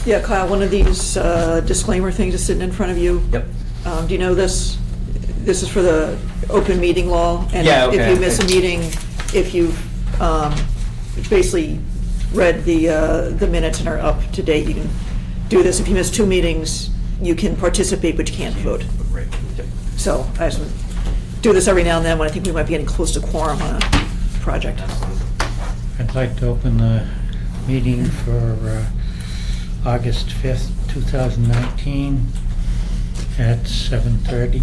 Yeah, Kyle, one of these disclaimer things is sitting in front of you. Yep. Do you know this? This is for the open meeting law. And Yeah, if okay. you miss a meeting, if you've basically read the minutes and are up to date, you can do this. If you miss 2 meetings, you can participate, but you can't vote. Right. Yep. So I just do this every now and then when I think we might be getting close to quorum on a project. I'd like to open the meeting for August 5th, 2019 at 7:30.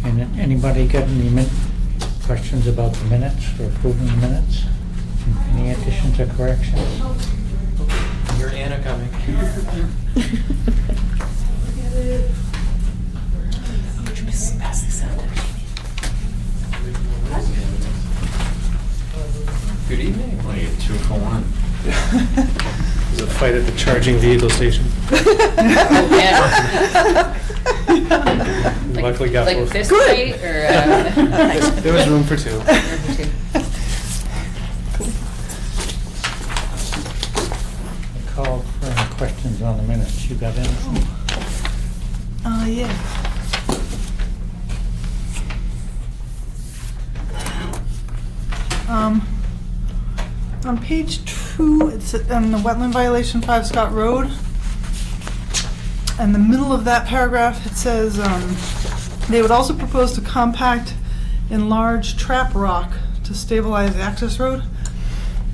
And anybody got any questions about the minutes or approving the minutes? Any additions or corrections? Your Anna coming. Pass this out. Good evening. Only get 2 for 1. There's a fight at the charging vehicle station. Luckily got Like both. fist Good. fight or? There was room for 2. I called for any questions on the minutes. You got anything? Yeah. On page 2, it's on the wetland violation 5 Scott Road. In the middle of that paragraph, it says, they would also propose to compact enlarge trap rock to stabilize the access road.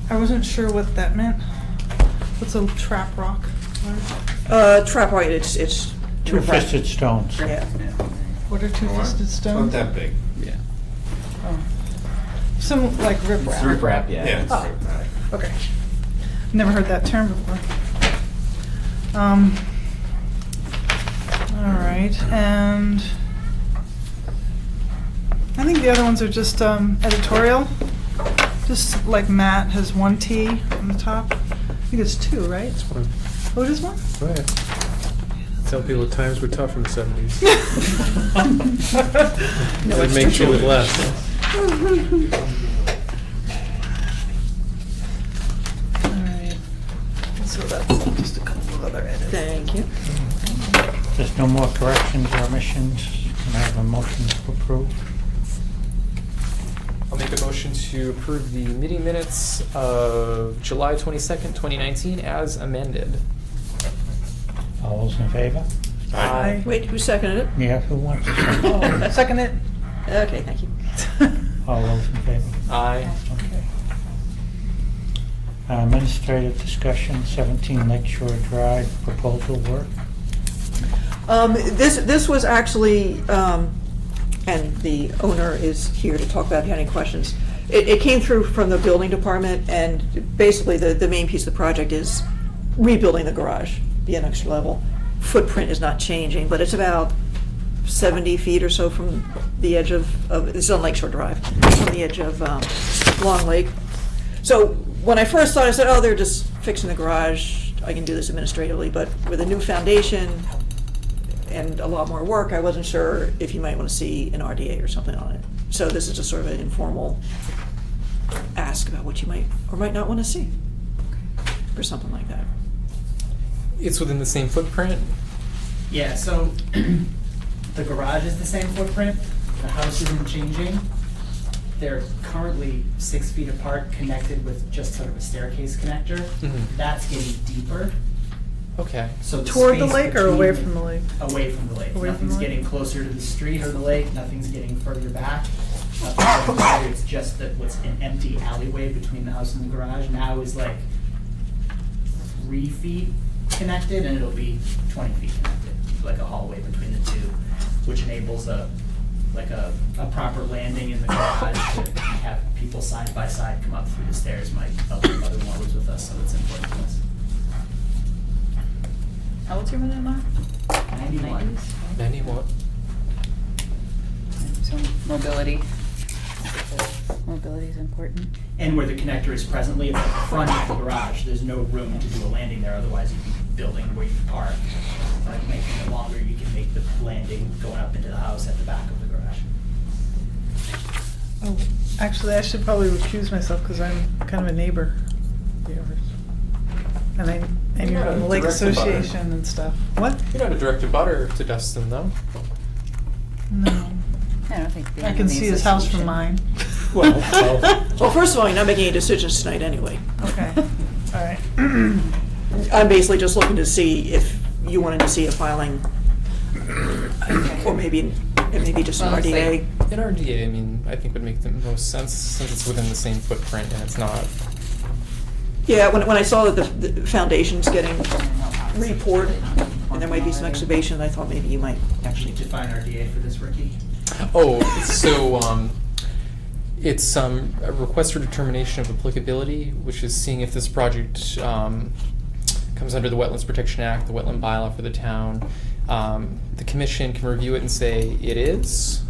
I wasn't sure what that meant. What's a trap rock? Trap right, it's Two-fisted stones. Yeah. What are two-fisted Not stones? that big. Yeah. Oh. Some, like riprap. It's riprap, yeah. Yeah. It's Oh. riprap. Okay. Never heard that term before. All right, and I think the other ones are just editorial. Just like Matt has 1 T on the top. I think it's 2, right? It's fun. Oh, it is 1? Go ahead. Tell people times were tough in the 70s. No, I'd it's make true. do with less. All right. So that's just a couple of other edits. Thank you. If there's no more corrections or omissions, can I have a motion to approve? I'll make a motion to approve the meeting minutes of July 22nd, 2019 as amended. All those in favor? Aye. Wait, who seconded it? Yeah, who wants to say? Oh, second it. Okay, thank you. All those in favor? Aye. Okay. Administrative discussion, 17 Lakeshore Drive proposal work. This was actually, and the owner is here to talk about if you have any questions. It came through from the building department, and basically the main piece of the project is rebuilding the garage, the extra level. Footprint is not changing, but it's about 70 feet or so from the edge of it's on Lakeshore Drive, from the edge of Long Lake. So when I first thought, I said, oh, they're just fixing the garage, I can do this administratively, but with a new foundation and a lot more work, I wasn't sure if you might want to see an RDA or something on it. So this is just sort of an informal ask about what you might or might not want to see or something like that. It's within the same footprint. Yeah, so the garage is the same footprint, the house isn't changing. They're currently 6 feet apart, connected with just sort of a staircase connector. Mhm. That's getting deeper, Okay. so Toward the space lake or away between- from the lake? Away from the lake. Away from Nothing's the lake. getting closer to the street or the lake, nothing's getting further back. Nothing's getting further. It's just that what's an empty alleyway between the house and the garage now is like 3 feet connected, and it'll be 20 feet connected, like a hallway between the two, which enables a proper landing in the garage to have people side by side come up through the stairs. My mother-in-law was with us, so it's important to us. How old's your mother-in-law? 91. 91. So mobility. Mobility is important. And where the connector is presently, it's at the front of the garage. There's no room to do a landing there, otherwise you'd be building where you park. By making it longer, you can make the landing going up into the house at the back of the garage. Oh, actually, I should probably recuse myself because I'm kind of a neighbor of yours. and you're You're on the not a Lake direct abutter. Association and stuff. What? You're not a direct abutter to Dustin, though. No. I don't think. I can see his house from mine. Well, Well, first of all, you're not making any decisions tonight anyway. Okay, all right. I'm basically just looking to see if you wanted to see a filing, or maybe just an Well, it's RDA. An RDA, I mean, I think would make the most sense since it's within the same footprint and it's not. Yeah, when I saw that the foundation's getting repoured, and there might be some excavation, I thought maybe you might Actually, actually. define RDA for this, Ricky. Oh, so, it's, a request for determination of applicability, which is seeing if this project, comes under the Wetlands Protection Act, the wetland bylaw for the town. The commission can review it and say it is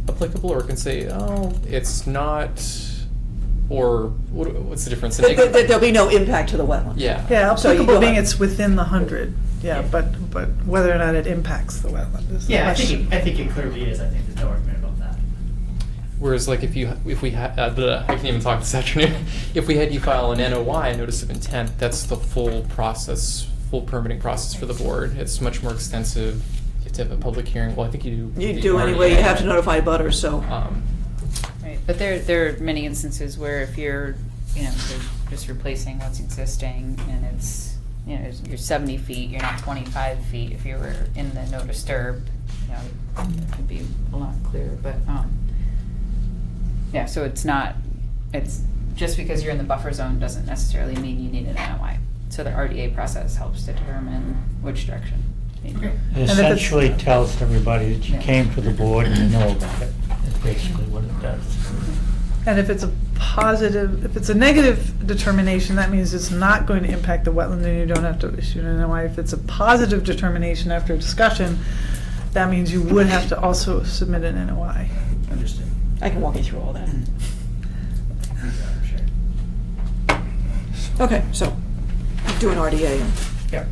applicable, or it can say, oh, it's not, or what's the difference? There'll be no impact to the wetland. Yeah. Yeah, So you applicable go being ahead. it's within the 100, yeah, Yeah. but whether or not it impacts the wetland is the Yeah, I question. think it clearly is. I think there's no argument about that. Whereas, like, if we had, I can't even talk this afternoon. If we had you file an NOI, a notice of intent, that's the full process, full permitting process for the board. It's much more extensive. You have to have a public hearing. Well, I think you do. You do anyway, you have to notify butters, so. Right, but there are many instances where if you're, you know, just replacing what's existing and it's, you know, you're 70 feet, you're not 25 feet. If you were in the no disturb, you know, it could be a lot clearer, but, yeah, so it's just because you're in the buffer zone doesn't necessarily mean you need an NOI. So the RDA process helps to determine which direction you need to go. it if it's- essentially tells everybody that you Yeah. came to the board and you know about it. That's basically what it does. And if it's a negative determination, that means it's not going to impact the wetland and you don't have to issue an NOI. If it's a positive determination after a discussion, that means you would have to also submit an NOI. Understood. I can walk you through all that. Sure. Okay, so, do an RDA, and Yep.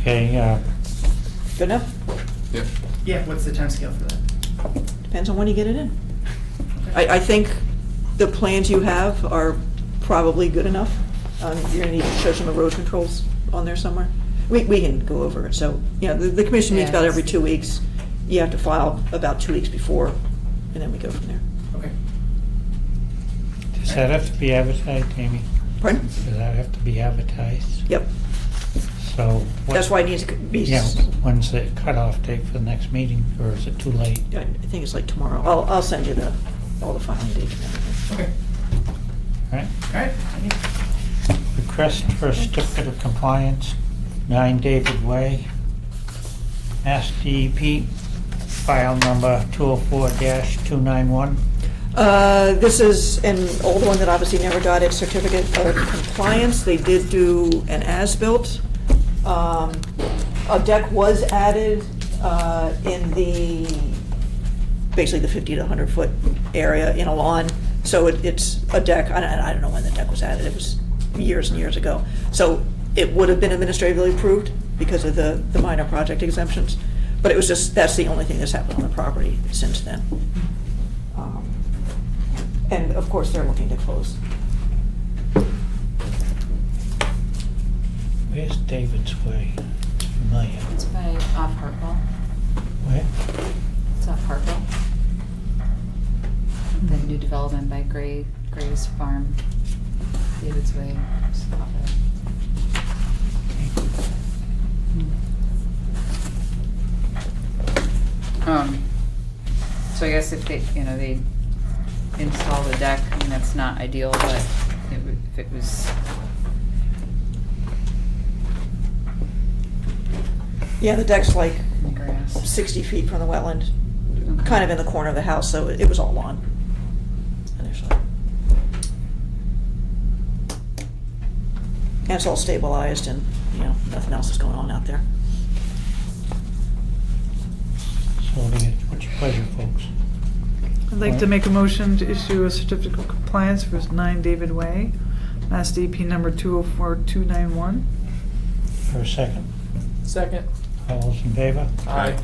Okay, good enough? Yeah. Yeah, what's the timescale for that? Depends on when you get it in. I think the plans you have are probably good enough. You're gonna need to show some erosion controls on there somewhere. We can go over it, so, you know, the commission meets Yeah, about every that's- 2 weeks. You have to file about 2 weeks before, and then we go from there. Okay. does that have to be advertised, Amy? Pardon? Does that have to be advertised? Yep, So. what- that's why it needs to be, Yeah, I when's the cutoff date for the next meeting, or is it too late? think it's like tomorrow. I'll send you all the filing dates and everything. Okay. All right. All right. Thank you. Request for a certificate of compliance, 9 David Way, Mass DEP, file number 204-291. This is an old one that obviously never got its certificate of compliance. They did do an as-built. A deck was added in basically the 50 to 100 foot area in a lawn. So it's a deck, I don't know when the deck was added, it was years and years ago. So it would have been administratively approved because of the minor project exemptions. But it was just, that's the only thing that's happened on the property since then. And of course, they're looking to close. Where's David's Way? Familiar. It's by off Hartwell. Where? It's off Hartwell. The new development by Gray's Farm, David's Way. Just off there. So I guess if they install the deck, I mean, that's not ideal, but if it was, Yeah, the deck's like in the grass. 60 feet from the wetland, Okay. kind of in the corner of the house, so it was all lawn initially. And it's all stabilized and, nothing else is going on out there. So what's your pleasure, folks? I'd like to make a motion to issue a certificate of compliance for 9 David Way, Mass DEP number 204-291. For a second? Second. All those in favor? Aye.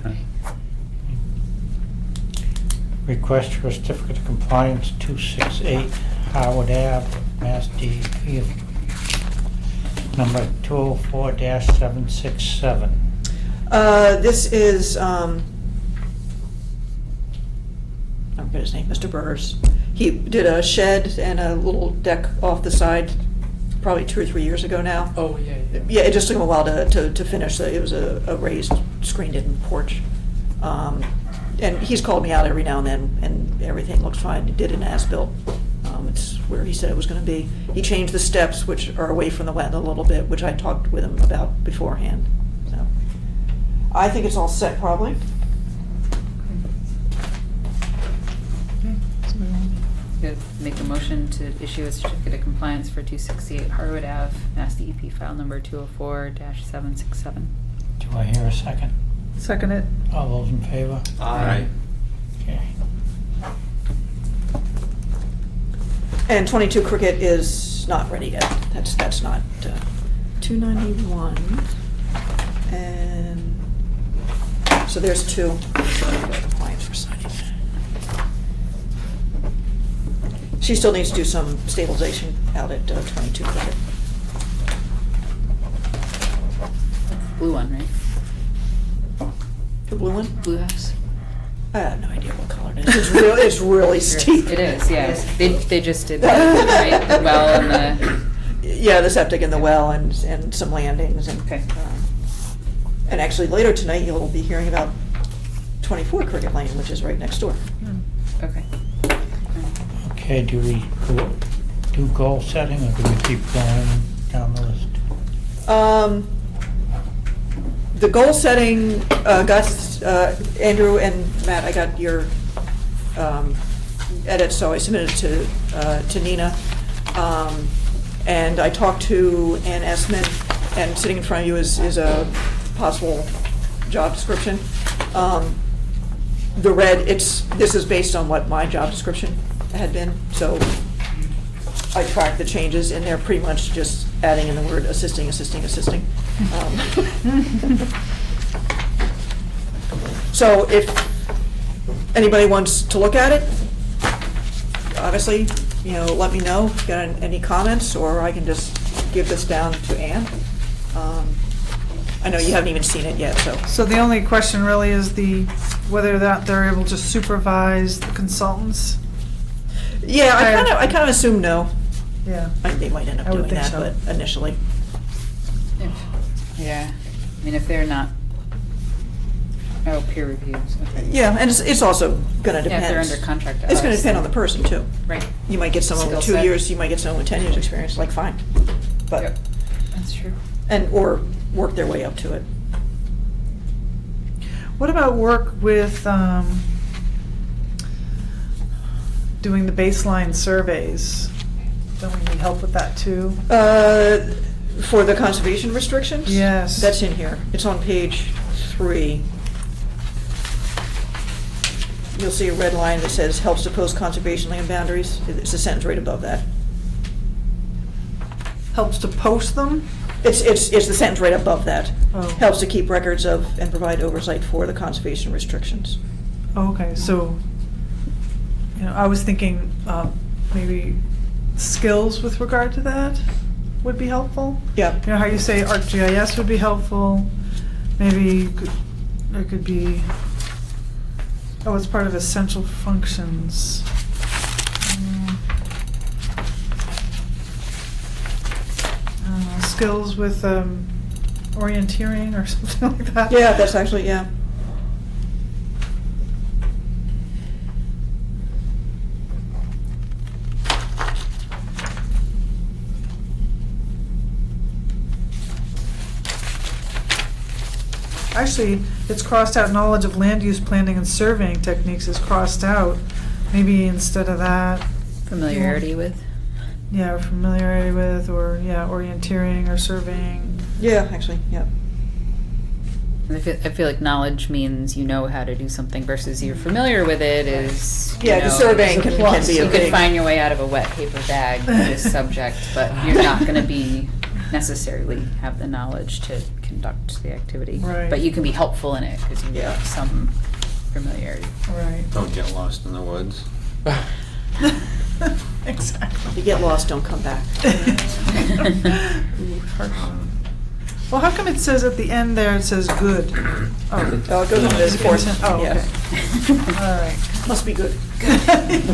Request for a certificate of compliance, 268 Howard Ave, Mass DEP. number 204-767. This is, I forget his name, Mr. Burrs. He did a shed and a little deck off the side, probably 2 or 3 years ago now. Oh, yeah, yeah. Yeah, it just took him a while to finish. It was a raised, screened-in porch. And he's called me out every now and then, and everything looks fine. He did an as-built. It's where he said it was going to be. He changed the steps, which are away from the wetland a little bit, which I talked with him about beforehand. So I think it's all set, probably. Good. Make a motion to issue a certificate of compliance for 268 Harwood Ave, Mass DEP file number 204-767. Do I hear a second? Second it. All those in favor? Aye. Okay. And 22 Cricket is not ready yet. That's not 291. And so there's 2. Compliance for signing. She still needs to do some stabilization out at 22 Cricket. Blue one, right? The blue one? Blue house. I have no idea what color it is. It's really steep. It is, yeah. They just did that, right? The well and the, Yeah, the septic and the well and some landings and. Okay. And actually later tonight you'll be hearing about 24 Cricket Lane, which is right next door. okay. Okay, do we do goal setting, or do we keep going down the list? The goal setting, got, Andrew and Matt, I got your edits, so I submitted to Nina. And I talked to Ann Esman, and sitting in front of you is a possible job description. The red, this is based on what my job description had been, so I tracked the changes in there, pretty much just adding in the word assisting. So if anybody wants to look at it, obviously, let me know if you've got any comments, or I can just give this down to Ann. I know you haven't even seen it yet, so. So the only question really is whether that they're able to supervise the consultants? Yeah, I kind of assume no. Yeah. They might end up I would doing think that, so. but initially. Yeah. I mean, if they're not, peer reviews, okay. Yeah, and it's also gonna Yeah, depend. if they're under contract to It's gonna us, depend on the then- person too. Right. You might get someone with Skill 2 set. years, you might get someone with 10 years experience, like, fine. But, Yep. That's true. or work their way up to it. What about work with doing the baseline surveys? Don't we need help with that too? For the conservation restrictions? Yes. That's in here. It's on page 3. You'll see a red line that says helps to post conservation land boundaries. It's a sentence right above that. Helps to post them? It's the sentence right above that. Oh. Helps to keep records of and provide oversight for the conservation restrictions. Oh, okay, so, I was thinking maybe skills with regard to that would be helpful? Yeah. You know how you say ArcGIS would be helpful? Maybe there could be, it's part of essential functions. Skills with orienteering or something like that? Yeah, that's actually, yeah. Actually, it's crossed out, knowledge of land use planning and surveying techniques is crossed out. Maybe instead of that. Familiarity with? Yeah, or familiarity with, or, orienteering or surveying. Yeah, actually, yeah. I feel like knowledge means you know how to do something versus you're familiar with it is, Yeah, the surveying can be a you could big. find your way out of a wet paper bag with this subject, but you're not gonna be necessarily have the knowledge to conduct the activity. Right. But you can be helpful in it because you Yeah. have some familiarity. Right. Don't get lost in the woods. Exactly. If you get lost, don't come back. Well, how come it says at the end there, it says good? Oh, it goes on this course. Oh, Yeah. okay. All right. Must be good. Is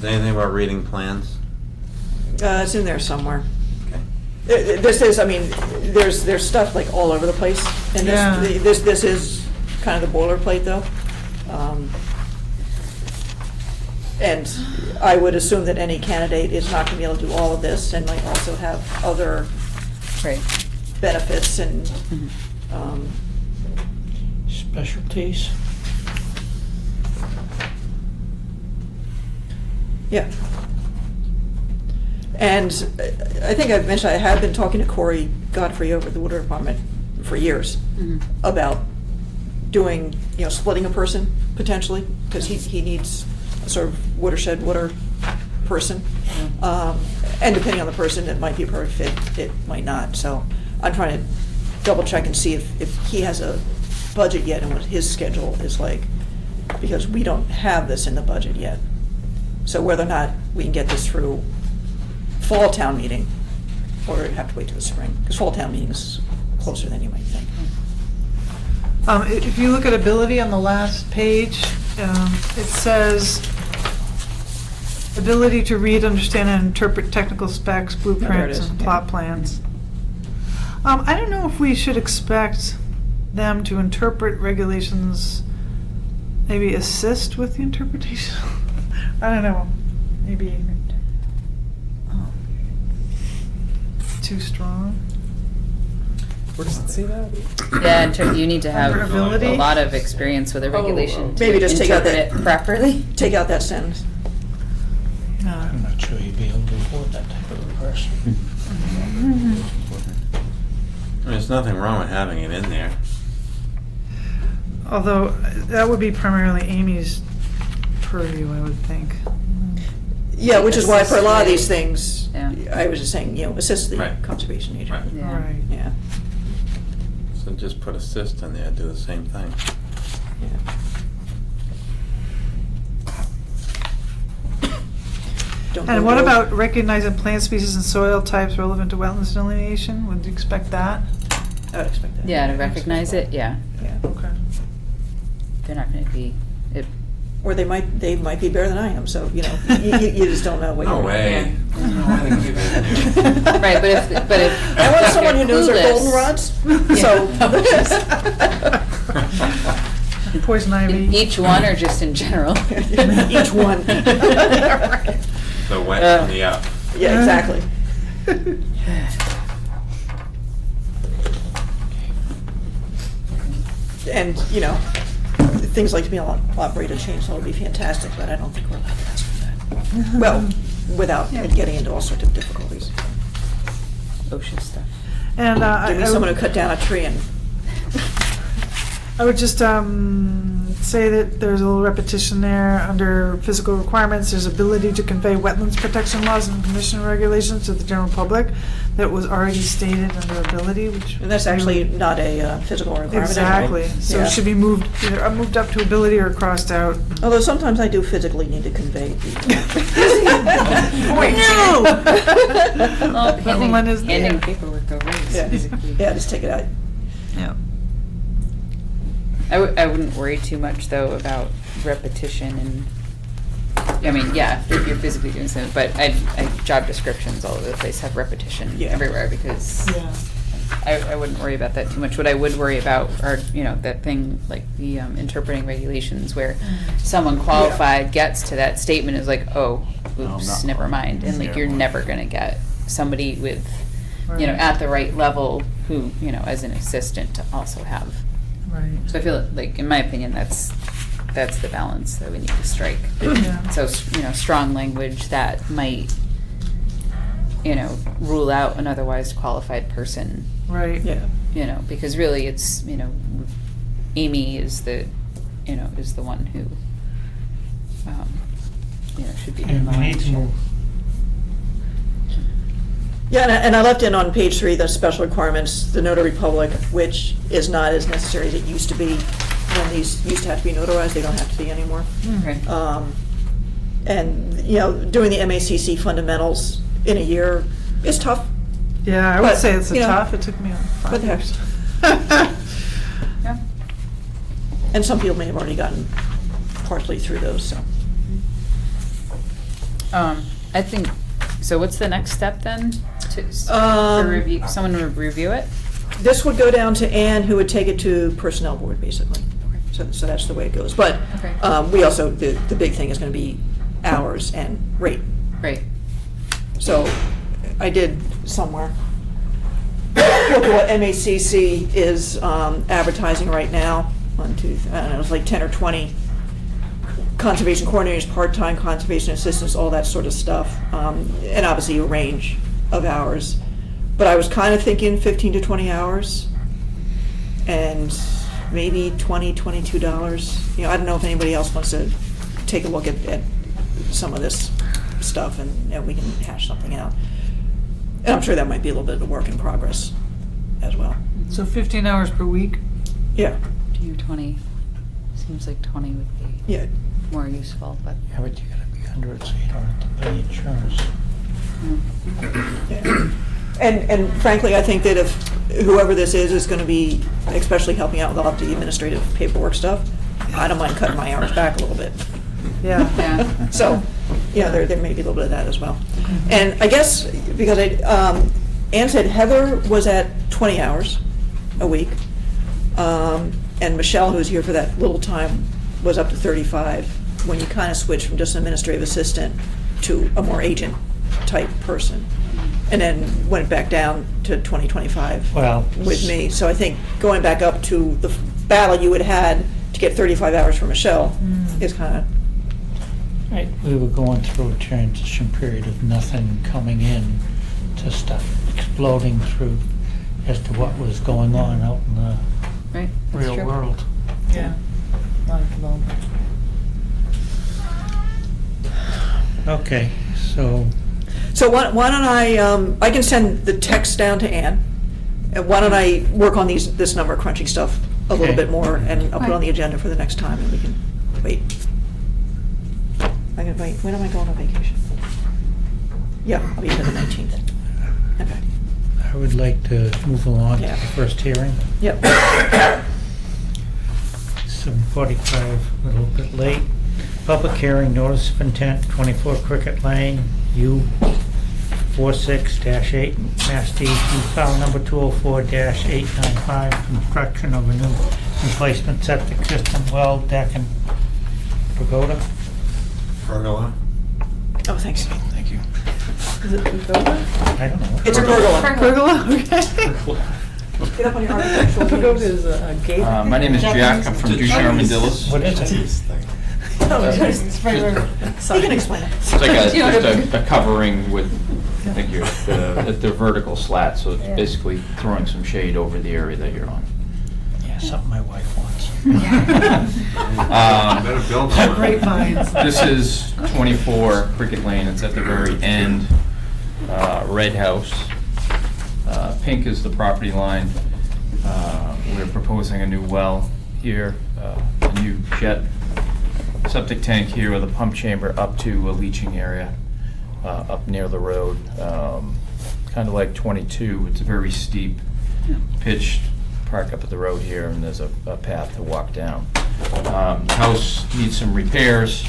there anything about reading plans? It's in there somewhere. Okay. This is, I mean, there's stuff like all over the place. And Yeah. this is kind of the boilerplate though. And I would assume that any candidate is not gonna be able to do all of this and might also have other Right. benefits and, Mhm. Specialties. yeah. And I think I've mentioned, I have been talking to Corey Godfrey over at the Water Department for years Mhm. about doing, splitting a person potentially, because he needs a sort of watershed water person. And depending on the person, it might be a perfect fit, it might not. So I'm trying to double check and see if he has a budget yet and what his schedule is like, because we don't have this in the budget yet. So whether or not we can get this through fall town meeting, or we have to wait till the spring, because fall town meeting is closer than you might think. If you look at ability on the last page, it says ability to read, understand, and interpret technical specs, blueprints, is, and yeah. plot plans. I don't know if we should expect them to interpret regulations, maybe assist with the interpretation. I don't know, maybe too strong. Where does it say that? Yeah, you need to have Under ability? a lot of experience with a regulation to Maybe just take out interpret that- it properly. Take out that sentence. I'm not sure you'd be able to afford that type of a person. I mean, there's nothing wrong with having it in there. Although, that would be primarily Amy's purview, I would think. Yeah, which is why for a lot of these things, Yeah. I was just saying, assist the Right. conservation agent. Right. Yeah. Right. Yeah. So just put assist in there, do the same thing. Yeah. Don't And go what rogue. about recognizing plant species and soil types relevant to wetlands delineation? Would you expect that? I would expect that. Yeah, to recognize it, yeah. Yeah. Okay. They're not gonna be, it, Or they might be better than I am, so, you just don't know what No you're. way. Yeah. No, I think you've been there. right, but if. I want if someone who you're knows their clueless- goldenrods, so. Poison ivy. Each one or just in general? Each one. The wet and the up. Yeah, exactly. And, things like to be able to operate a chainsaw would be fantastic, but I don't think we're allowed to ask for that. Well, without Yeah. getting into all sorts of difficulties. OSHA stuff. And Give me someone who cut down a tree and, I would just say that there's a little repetition there. Under physical requirements, there's ability to convey wetlands protection laws and commission regulations to the general public that was already stated under ability, which. and that's actually not a physical requirement. Exactly, so Yeah. it should be moved, either moved up to ability or crossed out. Although sometimes I do physically need to convey the. No! Well, That one is there. handing paperwork over is Yeah, physically. yeah, just take it out. Yeah. I wouldn't worry too much though about repetition and, I mean, yeah, if you're physically doing something, but job descriptions all over the place have repetition Yeah. everywhere because Yeah. I wouldn't worry about that too much. What I would worry about are, that thing, like the interpreting regulations where someone qualified gets to that statement is like, oh, oops, not never qualified. mind. And like, you're Yeah. never gonna get somebody with, Right. at the right level who, as an assistant to also have. Right. So I feel like, in my opinion, that's the balance that we need to strike. Yeah. So, strong language that might, rule out an otherwise qualified person, Right. Yeah. because really it's, Amy is the one who, should be doing And the we need lion's to share. move. Yeah, and I left in on page 3 the special requirements, the notary public, which is not as necessary as it used to be. When these used to have to be notarized, they don't have to be anymore. Okay. And, doing the MACC fundamentals in a year is tough. Yeah, I would But, say it's a you know, tough, it took me What 5 the years. Yeah. And some people may have already gotten partially through those, so. I think, so what's the next step then? To Um, review, someone would review it? This would go down to Ann, who would take it to Personnel Board, basically. So that's the way it goes. But Okay. we also, the big thing is going to be hours and rate. Right. So I did somewhere, look at what MACC is advertising right now on I don't know, it's like 10 or 20 conservation coordinators, part-time conservation assistants, all that sort of stuff. And obviously a range of hours. But I was kind of thinking 15 to 20 hours and maybe $20, $22. You know, I don't know if anybody else wants to take a look at some of this stuff and we can hash something out. And I'm sure that might be a little bit of a work in progress as well. So 15 hours per week? Yeah, Do you 20? Seems like 20 would be yeah. more useful, but. Yeah, but you gotta be under it so you don't have to pay insurance. Yeah. And frankly, I think that if whoever this is gonna be especially helping out with all the administrative paperwork stuff, I don't mind cutting my hours back a little bit. Yeah. Yeah. So, yeah, there may be a little bit of that as well. And I guess, because Ann said Heather was at 20 hours a week, and Michelle, who was here for that little time, was up to 35, when you kind of switch from just an administrative assistant to a more agent-type person. And then went back down to 20, 25 Well, with me. So I think going back up to the battle you had to get 35 hours for Michelle is kind of, right, we were going through a transition period of nothing coming in to stuff exploding through as to what was going on out in the Right. that's real true. world. Yeah. Okay, so so why don't I can send the text down to Ann, and why don't I work on this number crunching stuff a little Okay. bit more, and I'll put it on the agenda for the next time, and we can wait. I can wait, when am I going on vacation? Yeah, I'll be here the 19th. Okay, I would like to move along to Yeah. the first hearing. yep. 7:45, a little bit late. Public hearing, notice of intent, 24 Cricket Lane, U 46-8, Mass DEP file number 204-895, construction of a new replacement septic system, well, deck, and pagoda. Pergola? Oh, thanks. Thank you. Is it pagoda? I don't know. It's a pergola. Pergola, okay. Get up on your architectural Pagoda meetings. is a gate. My name is Jack, I'm from Ducharme and Dillis. What is it? Oh, it's very, very- You can explain it. It's like just a covering with, thank you, the vertical slat, so it's basically throwing some shade over the area that you're on. Yeah, something my wife wants. Better build one. Grapevines. This is 24 Cricket Lane, it's at the very end, red house. Pink is the property line. We're proposing a new well here, a new jet septic tank here with a pump chamber up to a leaching area up near the road. Kind of like 22, it's very steep, pitched, park up at the road here, and there's a path to walk down. House needs some repairs.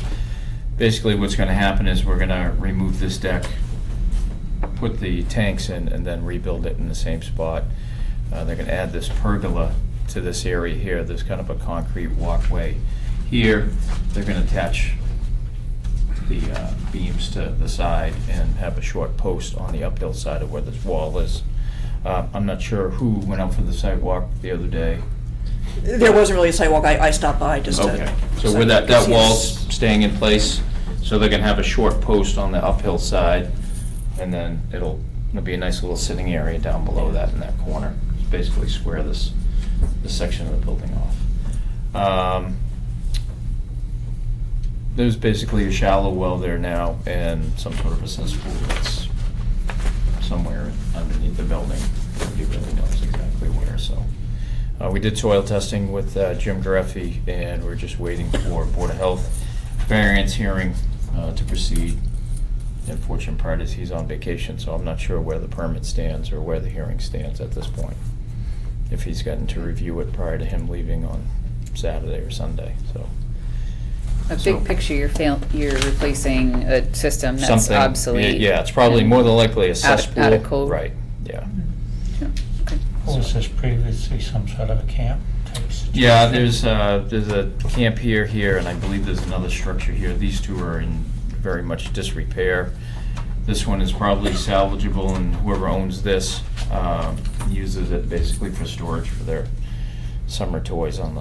Basically what's going to happen is we're going to remove this deck, put the tanks in, and then rebuild it in the same spot. They're going to add this pergola to this area here. There's kind of a concrete walkway here. They're going to attach the beams to the side and have a short post on the uphill side of where this wall is. I'm not sure who went out for the sidewalk the other day. There wasn't really a sidewalk, I stopped by just to. Okay, so where that wall's staying in place, so they're gonna have a short post on the uphill side, and then it'll be a nice little sitting area down below that in that corner. It's basically square this section of the building off. There's basically a shallow well there now and some sort of a cesspool that's somewhere underneath the building. Nobody really knows exactly where, so. We did soil testing with Jim Gareffi, and we're just waiting for Board of Health variance hearing to proceed The unfortunate part is he's on vacation, so I'm not sure where the permit stands or where the hearing stands at this point. If he's gotten to review it prior to him leaving on Saturday or Sunday, so. A So- big picture, you're replacing a system that's Something- obsolete. Yeah, it's probably and more than likely a out cesspool. of code. Right, yeah. Yeah, okay. Was this previously some sort of a camp type situation? Yeah, there's a camp here, and I believe there's another structure here. These two are in very much disrepair. This one is probably salvageable, and whoever owns this uses it basically for storage for their summer toys on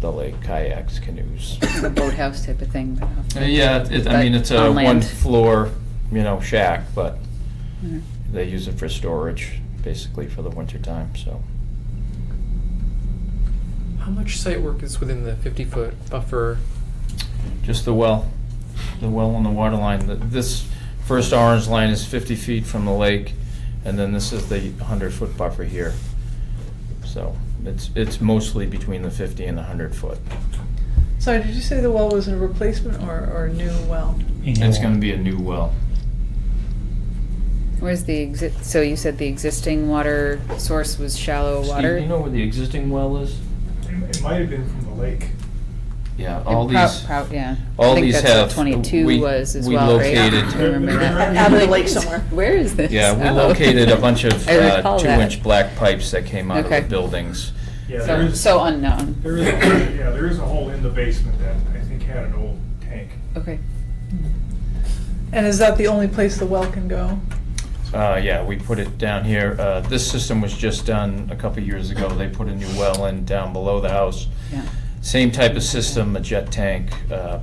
the lake, kayaks, canoes. Like a boathouse type of thing. But Yeah, I mean, it's a on land. one-floor, shack, but Mhm. they use it for storage, basically for the winter time, so. How much site work is within the 50-foot buffer? Just the well on the water line. This first orange line is 50 feet from the lake, and then this is the 100-foot buffer here. So it's mostly between the 50 and the 100-foot. Sorry, did you say the well was a replacement or a new well? It's going to be a new well. Where's the so you said the existing water source was shallow water? Steve, you know where the existing well is? It might have been from the lake. Yeah, And all these. yeah. All I think these that's have. what 22 we- was as we well, right? located, I remember that. Out of the lake somewhere. Where is this? Yeah, we Oh. located a bunch of I recall that. 2-inch black pipes that came out of Okay. the buildings. Yeah, there is, So unknown. there is a hole in the basement that I think had an old tank. Okay. And is that the only place the well can go? Yeah, we put it down here. This system was just done a couple years ago. They put a new well in down below the house. Yeah. Same type of system, a jet tank,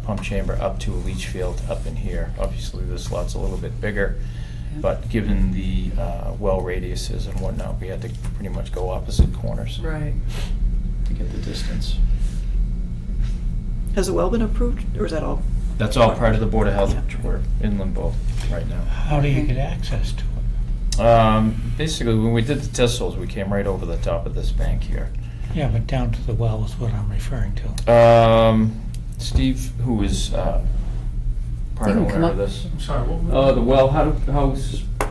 pump chamber up to a leach field up in here. Obviously, this lot's a little bit bigger, Yeah. but given the well radiuses and whatnot, we had to pretty much go opposite corners Right. to get the distance. Has the well been approved, or is that all? That's all part of the Board of Health, which we're in limbo right now. How do you get access to it? Basically, when we did the test holes, we came right over the top of this bank here. Yeah, but down to the well is what I'm referring to. Steve, who is part You can come owner of up. this. I'm sorry, what? The well, how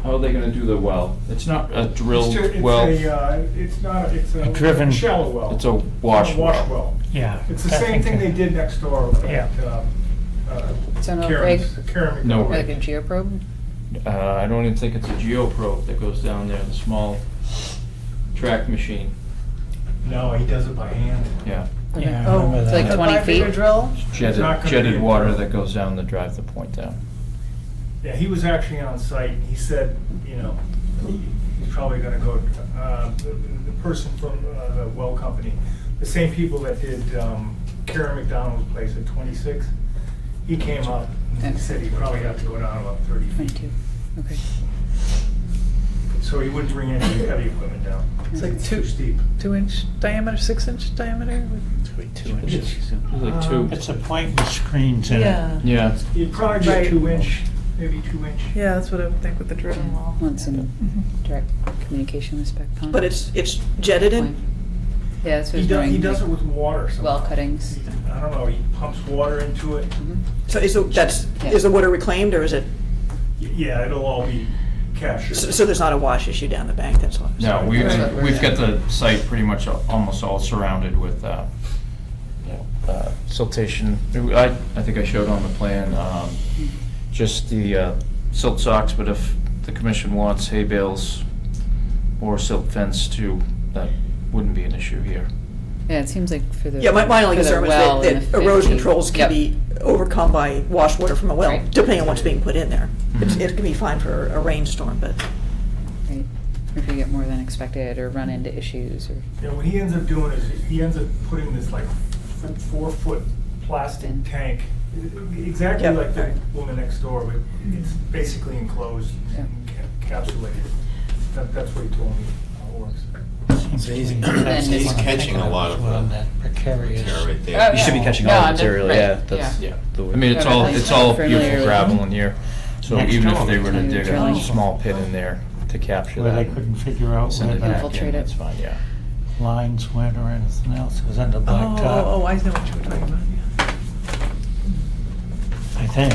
are they gonna do the well? It's not a drilled It's well, it's A driven- a shallow well. it's a wash It's a well. well. Yeah. It's the same thing they did next door Yeah. at So no Karen's. rig? Karen No McDonald. Like a geoprobe? I don't even think it's a geoprobe that goes down there, the small track machine, No, he does it by hand. yeah. Yeah, I Oh, remember it's like that. 20 feet? Drill? It's not gonna Jetted be a water drill. that goes down to drive the point down. Yeah, he was actually on site, and he said, he's probably gonna go, the person from the well company, the same people that did Karen McDonald's place at 26, he came up and he said he'd probably have to go down about 30 feet. 22. Okay. So he wouldn't bring any heavy equipment down. It's like Too two- steep. 2-inch diameter, 6-inch diameter? It's like 2 inches. It's like two. It's a point with screens in it. Yeah. Yeah. You'd probably Right. get 2-inch, maybe 2-inch. Yeah, that's what I would think with the driven well. Want some direct communication with spec pond? But it's jetted in? Yeah, that's what He he's does, doing. he does it like, with water somehow. well cuttings. I don't know, he pumps water into it. Mhm. So is Yeah. is the water reclaimed, or is it, Yeah, it'll all be captured. so there's not a wash issue down the bank, that's all? No, Right. we've got the site pretty much almost all surrounded with, siltation. I think I showed on the plan, just the silt socks, but if the commission wants hay bales or silt fence too, that wouldn't be an issue here. Yeah, it seems like for the. Yeah, my only for the concern was well that and the erosion 50. controls can Yep. be overcome by wash water from a well, Right. depending on what's being put in there. Mhm. It can be fine for a rainstorm, but Right. Or if you get more than expected or run into issues or. Yeah, what he ends up doing is, he ends up putting this like 4-foot plastic In. tank, exactly Yep. like the woman next door, but it's basically enclosed and encapsulated. That's what he told me how it works. Seems to me He's- that's he's one of the catching a things lot of, well, that precarious. material right Oh, there. You should be catching No, all the I'm just- material, right, yeah, that's, yeah. I mean, it's Yeah, all, but it's all familiar beautiful with- gravel in here, so Next even if door. they were to Kind of dig a drilling. small pit in there to capture Where they that, couldn't figure out send where it back the Infiltrate in, it. that's fine, yeah. lines went or anything else. It was under Oh, blacktop, I know what you were talking about, yeah. I think.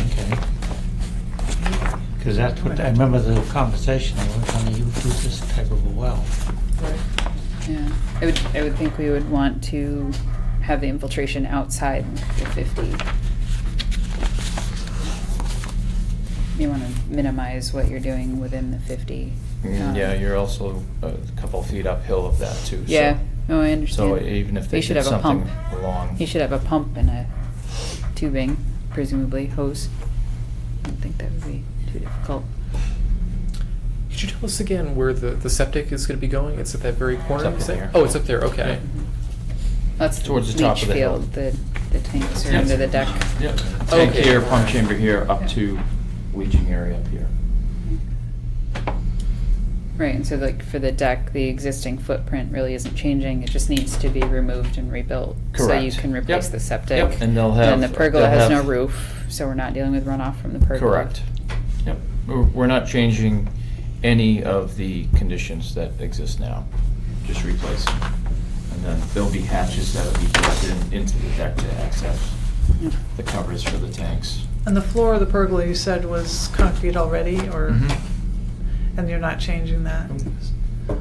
Because Because that's what, I remember the conversation, they were gonna do this type of a well. Yeah, I would think we would want to have the infiltration outside the 50. You want to minimize what you're doing within the 50. Yeah, you're also a couple feet uphill of that too. so- Yeah, no, I understand. So even if they should did have a something pump. along. He should have a pump and a tubing, presumably hose. I don't think that would be too difficult. Could you tell us again where the septic is going to be going? It's at that very corner. It's up you say? there. Oh, it's up there. Okay. That's Towards the top leach of the hill. field. The tanks are Yes. under the deck. Yep. Tank Okay. here, pump chamber here, up to leaching area up here. Right, and so like for the deck, the existing footprint really isn't changing. It just needs to be removed and rebuilt. So you Correct. can replace Yep. the septic. Yep, and they'll have. And the pergola they'll has no have- roof, so we're not dealing with runoff from the pergola. Correct. Yep. We're not changing any of the conditions that exist now, just replacing. And then there'll be hatches that'll be built into the deck to access Yep. the covers for the tanks. And the floor of the pergola you said was concrete already, or, Mhm. and you're not changing that? Okay.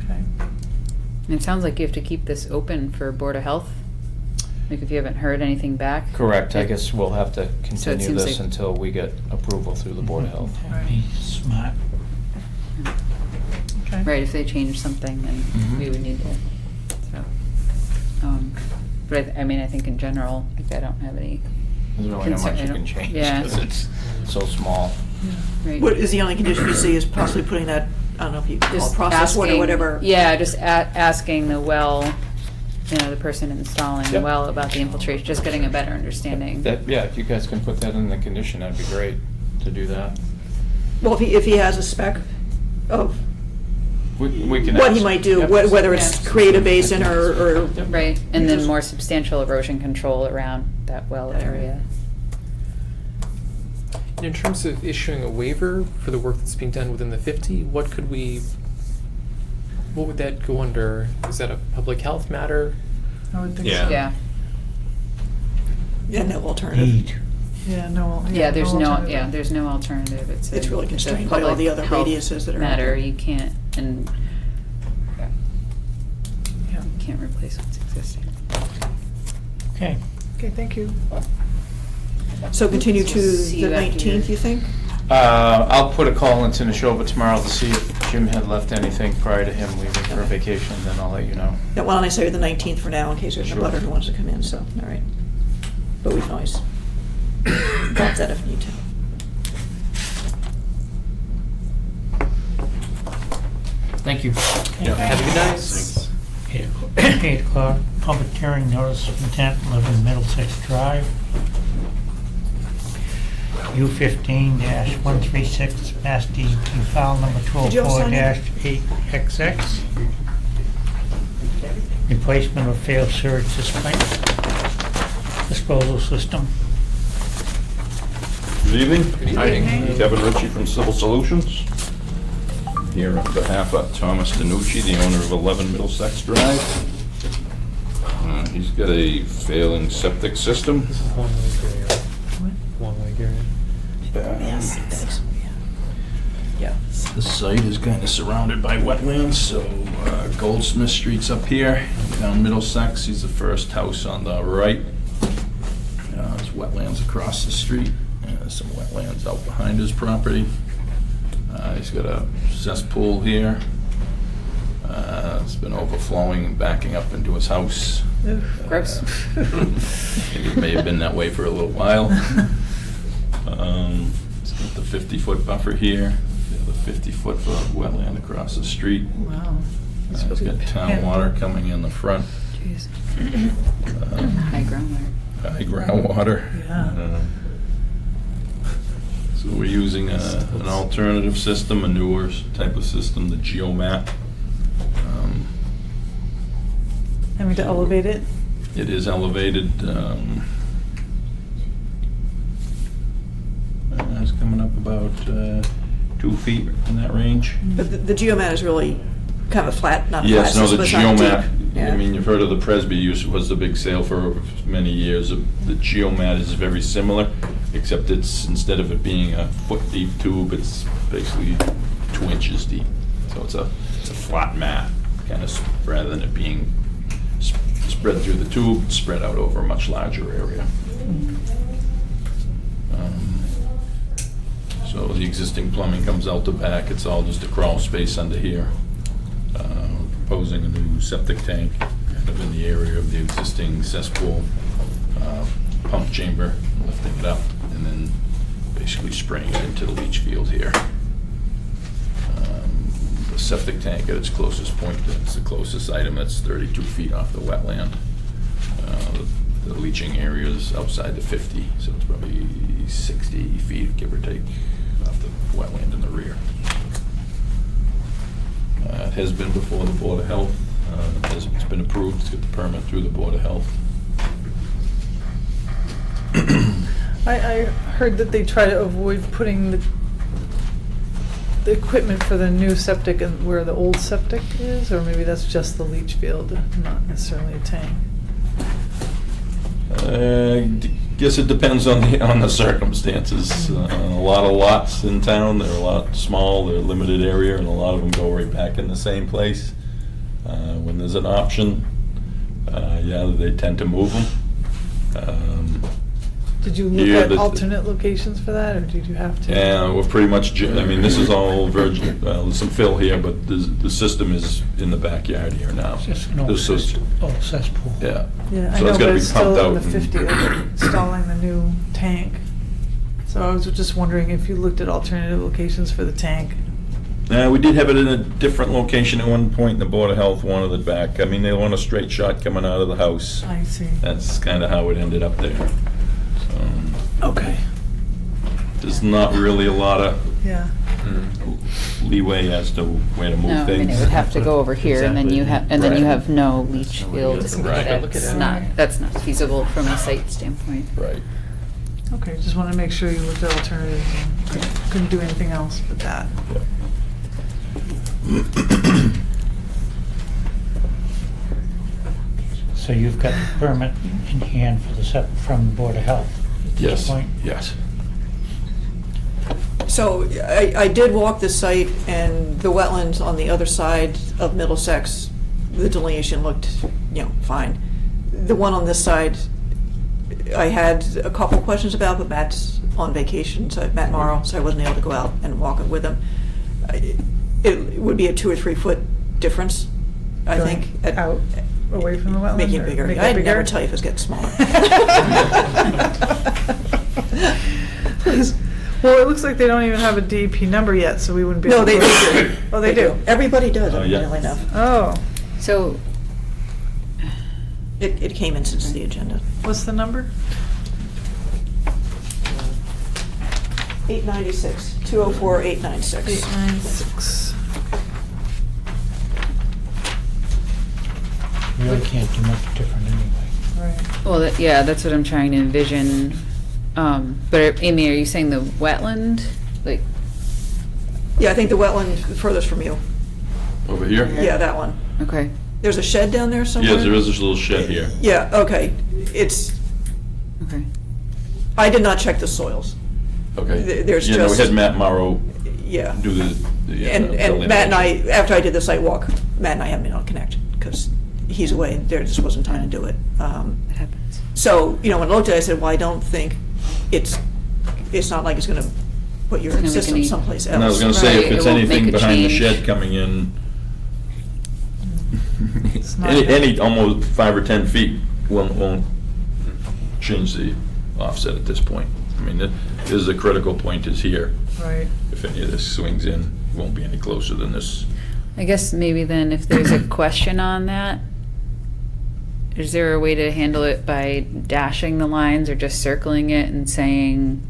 And it sounds like you have to keep this open for Board of Health. Like if you haven't heard anything back. Correct, I guess we'll have to So it continue seems this like- until we get approval through the Board of Health. That'd be smart. Okay. Right, if they change something, then Mhm. we would need to, so. But I mean, I think in general, like I don't have any, There's really not Concern- much I you don't- can change, yeah. because it's so small. right. What is the only condition you see is possibly putting that, I don't know if you call it Just process water, asking- whatever. Yeah, just asking the well, you know, the person installing the Yep. well about the infiltration, just getting a better understanding. Yeah, if you guys can put that in the condition, that'd be great to do that. Well, if he has a spec of We can what he ask. might do, Yep. whether it's Yeah. create a basin or Yep. Right, and then Just- more substantial erosion control around that well area. And in terms of issuing a waiver for the work that's being done within the 50, what would that go under? Is that a public health matter? I would think Yeah. so. Yeah, yeah, no alternative. Need. Yeah, no. yeah, there's no, alternative. yeah, there's no alternative. It's really a constrained by all public the other health radiuses that are out matter. there. You can't, and Yeah. you can't replace what's existing. Okay. Okay, thank you. So continue to See the you after 19th, your- you think? I'll put a call into Neshoba tomorrow to see if Jim had left anything prior to him leaving for Okay. vacation, then I'll let you know. Yeah, why don't I say the 19th for now, in case there's a Sure. butter who wants to come in, so, all right. But we can always bump that if need to. Thank you. Have a good night. 8 o'clock, public hearing notice of intent, 11 Middlesex Drive. U15-136, Mass DEP file number Did you all sign it? 1204-8XX. Replacement of failed sewage disposal system. Good evening. Good evening. Kevin Ritchie from Civil Solutions. I'm here on behalf of Thomas DiNucci, the owner of 11 Middlesex Drive. He's got a failing septic system. This is Long Lake area. Long Lake area. Yes, thanks. Yeah. The site is kind of surrounded by wetlands, so Goldsmith Street's up here, down Middlesex. He's the first house on the right. There's wetlands across the street, and there's some wetlands out behind his property. He's got a cesspool here. It's been overflowing and backing up into his house. Gross. It may have been that way for a little while. It's got the 50-foot buffer here, the other 50-foot for wetland across the street. Wow. It's got town water coming in the front, Jeez. um, High groundwater. high groundwater. Yeah. So we're using an alternative system, a newer type of system, the Geomat. Having to elevate it? It is elevated. It's coming up about 2 feet in that range. But the geomat is really kind of flat, not a flat Yes, no, system, the it's not Geomat, deep. Yeah. I mean, you've heard of the Presby use, was the big sale for many years. The Geomat is very similar. except it's, instead of it being a foot-deep tube, it's basically 2 inches deep. So it's a flat mat, kind of, rather than it being spread through the tube, it's spread out over a much larger area. So the existing plumbing comes out the back, it's all just a crawl space under here. Proposing a new septic tank, kind of in the area of the existing cesspool, pump chamber, lifting it up, and then basically spraying it into the leach field here. The septic tank at its closest point, that's the closest item, that's 32 feet off the wetland. The leaching area is outside the 50, so it's probably 60 feet, give or take, off the wetland in the rear. It has been before the Board of Health. It's been approved, it's got the permit through the Board of Health. I heard that they try to avoid putting the equipment for the new septic and where the old septic is, or maybe that's just the leach field, not necessarily a tank. Guess it depends on the circumstances. A lot of lots in town, they're a lot small, they're a limited area, and a lot of them go right back in the same place. When there's an option, yeah, they tend to move them. Did you look at alternate locations for that, or did you have to? Yeah, we're pretty much, I mean, this is all virgin, there's some fill here, but the system is in the backyard here now. It's just an old This is- cesspool. Yeah. Yeah, I So know, it's but gotta be it's pumped still in out the and- 50 of installing the new tank. So I was just wondering if you looked at alternative locations for the tank. We did have it in a different location at one point, and the Board of Health wanted it back. I mean, they want a straight shot coming out of the house. I see. That's kind of how it ended up there. Okay. There's not really a lot of Yeah. leeway as to where to move No, I mean, things. it would have to go over here, and then you have, and then you Right. have no leach field. Right. That's not feasible from a site standpoint. Right. Okay, just want to make sure you looked at alternatives and couldn't do anything else but that. So you've got the permit in hand for from the Board of Health at this Yes, point? yes. So I did walk the site, and the wetlands on the other side of Middlesex, the delineation looked, fine. The one on this side, I had a couple questions about, but Matt's on vacation, so Matt Morrow, so I wasn't able to go out and walk it with him. It would be a 2 or 3 foot difference, I think. Out, away from the wetland? Making it or bigger. make it I'd bigger? never tell you if it's getting smaller. Please. Well, it looks like they don't even have a DEP number yet, so we wouldn't be able No, to. they do. Oh, they do? Everybody does, Oh, yeah. evidently enough. Oh, So, It came in since the agenda. what's the number? 896, 204-896. 896. Really can't do much different anyway. Right. well, yeah, that's what I'm trying to envision. But Amy, are you saying the wetland? Like, Yeah, I think the wetland furthest from you. Over here? Yeah, that one. okay. There's a shed down there somewhere? Yes, there is this little shed here. Yeah, okay. Okay. I did not check the soils. Okay. There's We just- had Matt Morrow Yeah. do the And Matt and I, after I did the site walk, Matt and I haven't been able to connect, because he's away, and there just wasn't time to do it. It happens. So, when I looked at it, I said, well, I don't think it's not like it's gonna put your It's gonna make system any- someplace else. And I was gonna say, Right, if it it's won't anything make a behind the change. shed coming in, It's not any almost 5 or 10 feet won't change the offset at this point. I mean, this is the critical point is here. Right. If any of this swings in, it won't be any closer than this. I guess maybe then if there's a question on that, is there a way to handle it by dashing the lines or just circling it and saying,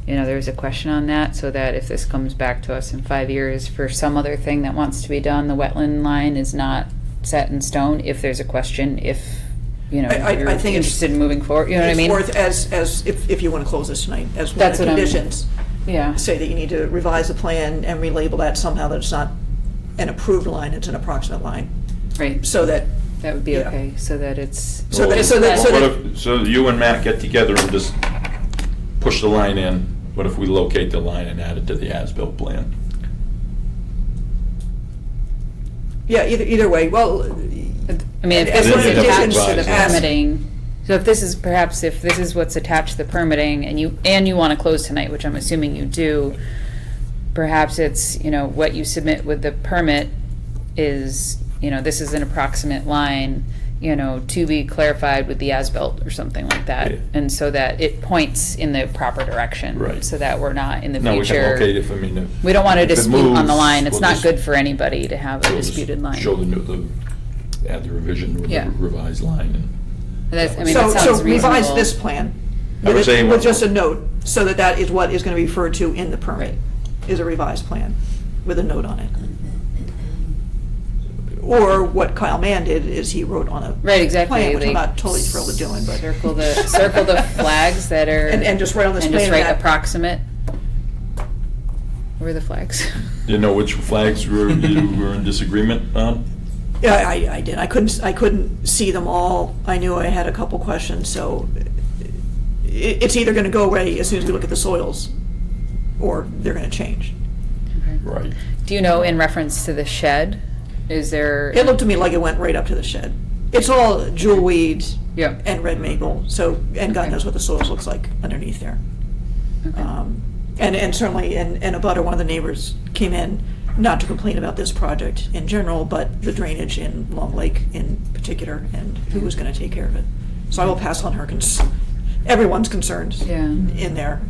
there's a question on that, so that if this comes back to us in 5 years for some other thing that wants to be done, the wetland line is not set in stone if there's a question, if, I you're think it's- interested in moving forward, you know what I mean? It's worth, as if you wanna close this tonight, as one of That's the what I'm- conditions. Yeah, Say that you need to revise the plan and relabel that somehow, that it's not an approved line, it's an approximate line, right, so that, that would be yeah. okay, so that it's. So that- just so that- that- What if, so you and Matt get together and just push the line in, what if we locate the line and add it to the as-built plan? Yeah, either way, well. I mean, if as this long is as it attached doesn't to the ask- permitting, so if this is perhaps, if this is what's attached to the permitting and you want to close tonight, which I'm assuming you do, perhaps it's, you know, what you submit with the permit is, you know, this is an approximate line, you know, to be clarified with the as-built or something like that. Yeah. And so that it points in the proper direction. Right. So that we're not in the No, we can future. locate if, I mean, if. We don't want a if it dispute on the moves, line. It's we'll not just- good for anybody to have a we'll just disputed line. Show add the revision with the Yeah. revised line and. That's, I mean, So, that sounds so revise reasonable. this plan. I would say- With just a note, so that that is what is gonna be referred to in the permit, is a revised plan, with a note on it. Or what Kyle Mann did is he wrote on a Right, exactly. plan, which I'm like, not totally thrilled with doing, but. Circle the flags that are. And just write on this And just plan write that- approximate. Where are the flags? Do you know which flags you were in disagreement on? Yeah, I did. I couldn't see them all. I knew I had a couple questions, so it's either gonna go away as soon as we look at the soils, or they're gonna change. Right. Do you know in reference to the shed, is there? It looked to me like it went right up to the shed. It's all jewel weed Yeah. and red maple, so, and God Okay. knows what the soils looks like underneath there. Okay. And certainly, and a butter, one of the neighbors came in, not to complain about this project in general, but the drainage in Long Lake in particular, and who was gonna take care of it. So I will pass on her everyone's concerns Yeah. in there,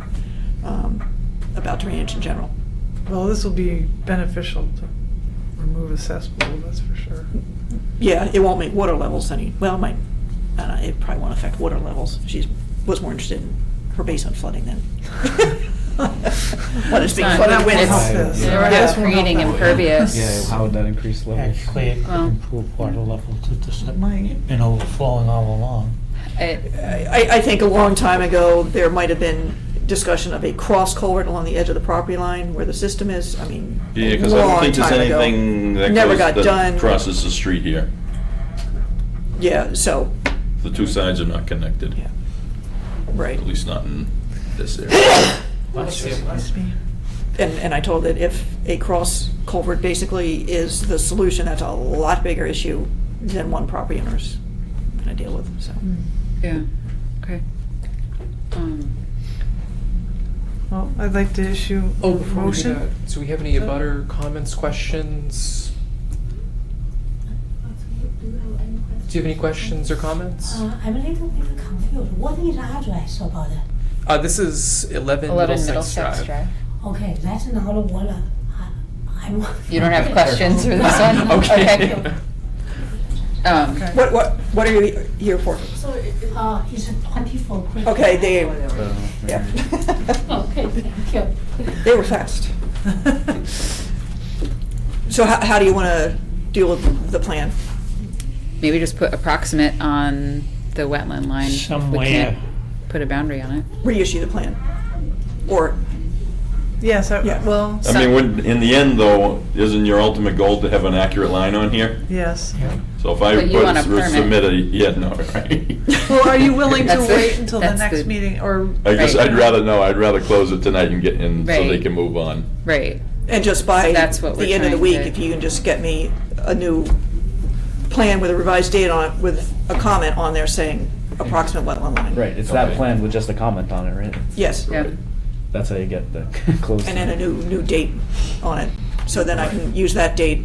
about drainage in general. Well, this will be beneficial to remove a cesspool, that's for sure. Yeah, it won't make water levels any, well, it might, I don't know, it probably won't affect water levels. Was more interested in her basement flooding than what is being It's not- flooded with. It's- Yeah. this. They're Yeah. not creating impervious. Yeah, how would that increase levels? Actually, it could Well- improve water levels if the septic Might. had been overflowing all along. I think a long time ago, there might have been discussion of a cross culvert along the edge of the property line where the system is, I mean, Yeah, because I don't long think there's time ago. anything that Never goes, got that done. crosses the street here. Yeah, so, The two sides are not connected, yeah, right. at least not in this area. Must be. And I told that if a cross culvert basically is the solution, that's a lot bigger issue than one property owner's gonna deal with, so. Yeah, okay. Well, I'd like to issue a Oh, before we do motion. that, do we have any abutter comments, questions? Do you have any questions or comments? I'm a little bit confused. What is the address about it? This is 11 11 Middlesex Drive. Okay, that's not what I'm. You don't have questions for this one? Okay. Okay. What are you here for? So, it's a 24 quick. Okay, they, Uh, yeah. Okay, thank you. They were fast. So how do you wanna deal with the plan? Maybe just put approximate on the wetland line. We Somewhere. can't put a boundary on it. Reissue the plan? Or, Yes, Yeah. well, I mean, in the end, though, isn't your ultimate goal to have an accurate line on here? yes. So if I But you want a permit. submit a, yeah, no, right. Well, are you willing to That's the- wait until the that's next the- meeting, or? I guess Right. I'd rather close it tonight and get in, so they Right. can move on. Right. and just by That's what we're the end of the trying week, to- if you can just get me a new plan with a revised date on it, with a comment on there saying approximate wetland line. Right, it's Okay. that plan with just a comment on it, right? Yes, Yeah. That's how you get the close. and then a new date on it, so then I can use that date.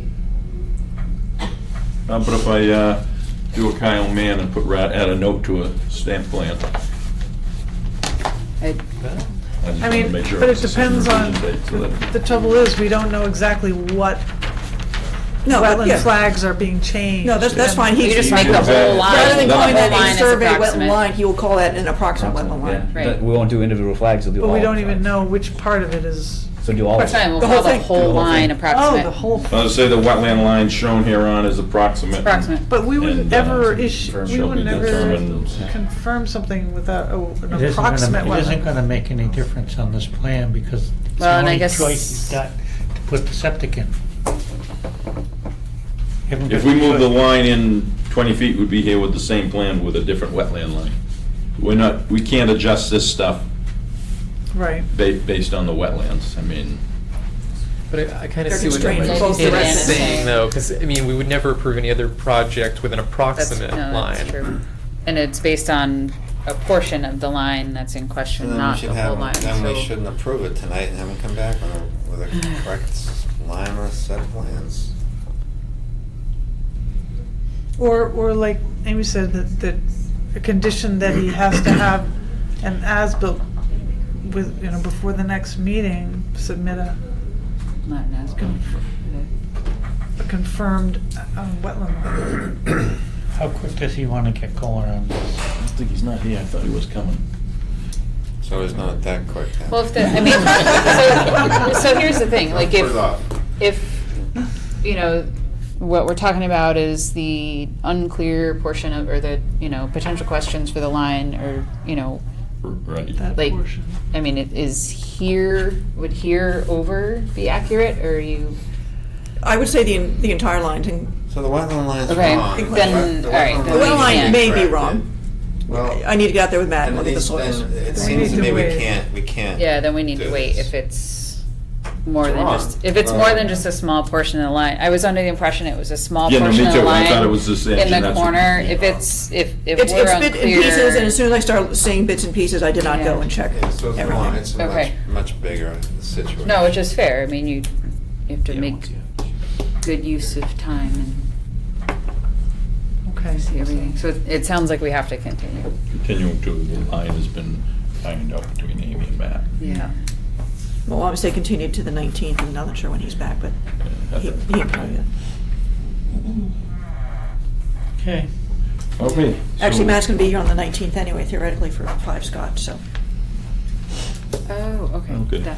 But if I do a Kyle Mann and add a note to a stamp plan. I- I just I wanna mean, make sure but it it's the same depends on, revision date, so that- the trouble is, we don't know exactly what No, but wetland yeah. flags are being changed. No, that's fine. You He- just make the whole line. Rather than No, calling no, that no. a Line is survey wetland approximate. line, he will call that an approximate wetland Yeah, line. Right. but we won't do individual flags, we'll do all. But we don't the even flags. know which part of it is, So do all. That's of fine, it. we'll The whole call the thing. whole The whole line thing. oh, approximate. the whole, Let's say the wetland line shown here on is approximate. Approximate. but we wouldn't And, ever some issue, firm we shall would be never determined. confirm something without an It isn't approximate gonna, it isn't wetland. gonna make any difference on this plan because it's Well, the and I only guess- choice you've got to put the septic in. Haven't If got we the move the choice. line in 20 feet, we'd be here with the same plan with a different wetland line. We can't adjust this stuff Right. based on the wetlands. I mean, But I kind of They're see what constrained from it both is directions. saying, though, because, I mean, we would never approve any other project with an That's, approximate no, line. that's true. And it's based on a portion of the line that's in question, Then we not should the whole line. Then we So- shouldn't approve it tonight and have them come back with a correct line or a set of plans. Or like Amy said, that a condition that he has to have an as-built with, before the next meeting, submit a Not an as-built. confirmed wetland line. How quick does he want to get going on this? I don't think he's not here. I thought he was coming. So it's not that quick then. Well, if the, I mean, so here's the thing, like Put it off. if, what we're talking about is the unclear portion of, or the, potential questions for the line, or, Right. That like, portion. I mean, would here over be accurate, or are you? I would say the entire line, and So the wetland line's Okay, wrong. then, The all right, wetland then the well line can't may be correct wrong. it. Well, I need to get out there with Matt and then look at the these- soils. then it We seems need to to me wait. we can't. Yeah, then we need do to wait this. if it's more than wrong. just, if it's Wrong. more than just a small portion of the line. I was under the impression it was a small Yeah, no, portion me of the too. I line. thought it was this inch, in and the that's what- corner. yeah. If it's, if It's we're bit in pieces, and unclear. as soon as I start seeing bits and pieces, I did not go Yeah. and check Yeah, so it's wrong. everything. It's a Okay. much bigger situation. No, which is fair. I mean, you have to Yeah, make once you- good use of time and Okay. see everything. So it sounds like we have to continue. Continuing to, the line has been ironed out between Amy and Matt. Yeah. Well, I would say continued to the 19th, and I'm not sure when he's back, but he can probably. Okay. Okay. Actually, so- Matt's gonna be here on the 19th anyway, theoretically, for 5 Scott, so. Oh, okay. Okay. Okay.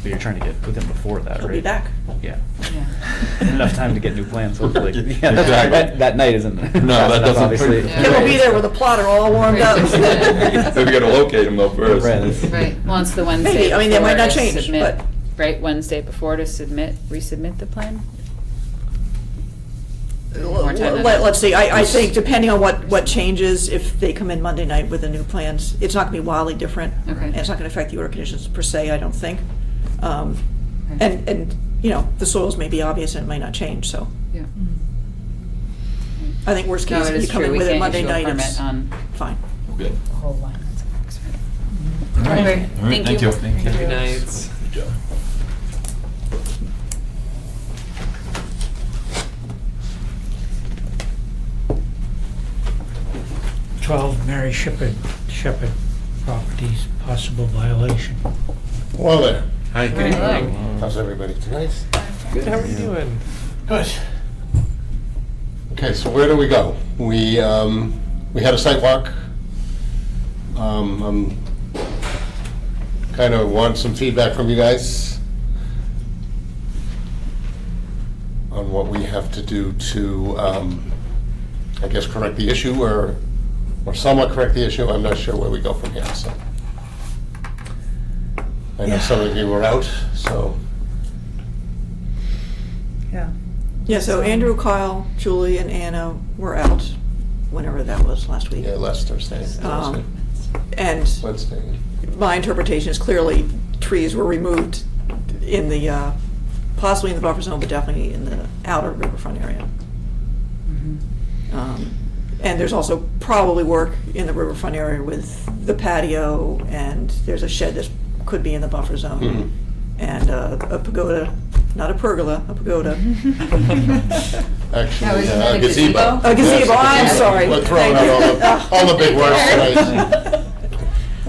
But you're trying to get with him before that, right? He'll be back. Yeah. Yeah. Enough time to get new plans, hopefully. Right. Yeah, Exactly. that night isn't. that doesn't- Obviously. Yeah. Kim will be there with a plotter all warmed up. So we gotta locate him though first. Right, that's- Right. Well, it's the Wednesday. Maybe. I mean, they might before not to change, submit- but- Right, Wednesday before to resubmit the plan? More time than that. Let's see, I think depending on what changes, if they come in Monday night with the new plans, it's not gonna be wildly different. Okay. And it's not gonna affect the order conditions per se, I don't think. Okay. And, the soils may be obvious and it might not change, so. Yeah. I think worst No, case, it if is you come true. in We with it can't Monday issue a night, it's permit on fine. Good. the whole line. That's right. All right. Okay, All right, thank you. Thank you. Good night. Good job. 12 Mary Shepherd Properties, possible violation. Well there. Hi, good Hello. evening. How's everybody tonight? Good, how are you doing? Good. Okay, so where do we go? We had a site walk. I'm kind of want some feedback from you guys on what we have to do to, I guess, correct the issue or somewhat correct the issue. I'm not sure where we go from here, so. I know some of you were out, so. Yeah. Yeah, so Andrew, Kyle, Julie, and Anna were out, whenever that was, last week. Yeah, last Thursday. And Wednesday. my interpretation is clearly trees were removed in the, possibly in the buffer zone, but definitely in the outer riverfront area. And there's also probably work in the riverfront area with the patio, and there's a shed that could be in the buffer zone. Mhm. And a pagoda, not a pergola, a pagoda. Actually, That was a a gazebo. gazebo? A gazebo, I'm sorry. We're throwing out all the big words tonight.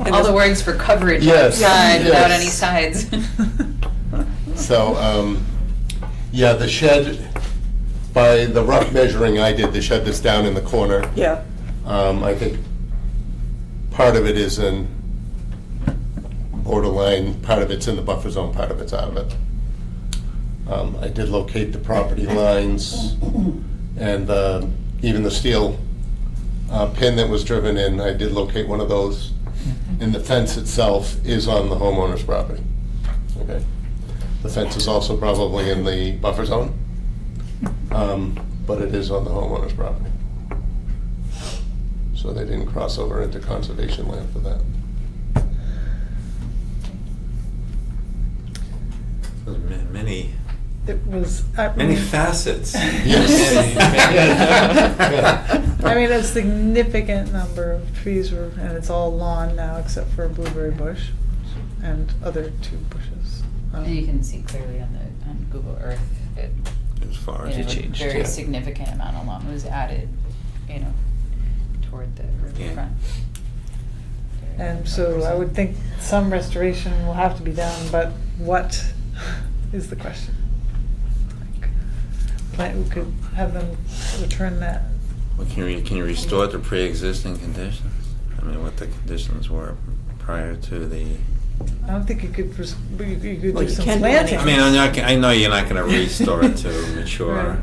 And All the there's- words for coverage Yes, outside without any yes. sides. So, yeah, the shed, by the rough measuring I did, the shed that's down in the corner, Yeah, I think part of it is in borderline, part of it's in the buffer zone, part of it's out of it. I did locate the property lines and even the steel pin that was driven in, I did locate one of those. And the fence itself is on the homeowner's property. Okay. The fence is also probably in the buffer zone, but it is on the homeowner's property. So they didn't cross over into conservation land for that. There's many, It was. many facets. I mean, a significant number of trees were, and it's all lawn now except for a blueberry bush and other 2 bushes. And you can see clearly on Google Earth that, As far you as know, a very significant amount of lawn was added, you know, toward the riverfront. And so I would think some restoration will have to be done, but what is the question? Like, we could have them return that. Well, can you restore it to pre-existing conditions? I mean, what the conditions were prior to the... I don't think you could, you could Well, do you some can do planting. I mean, I know you're not gonna restore it to mature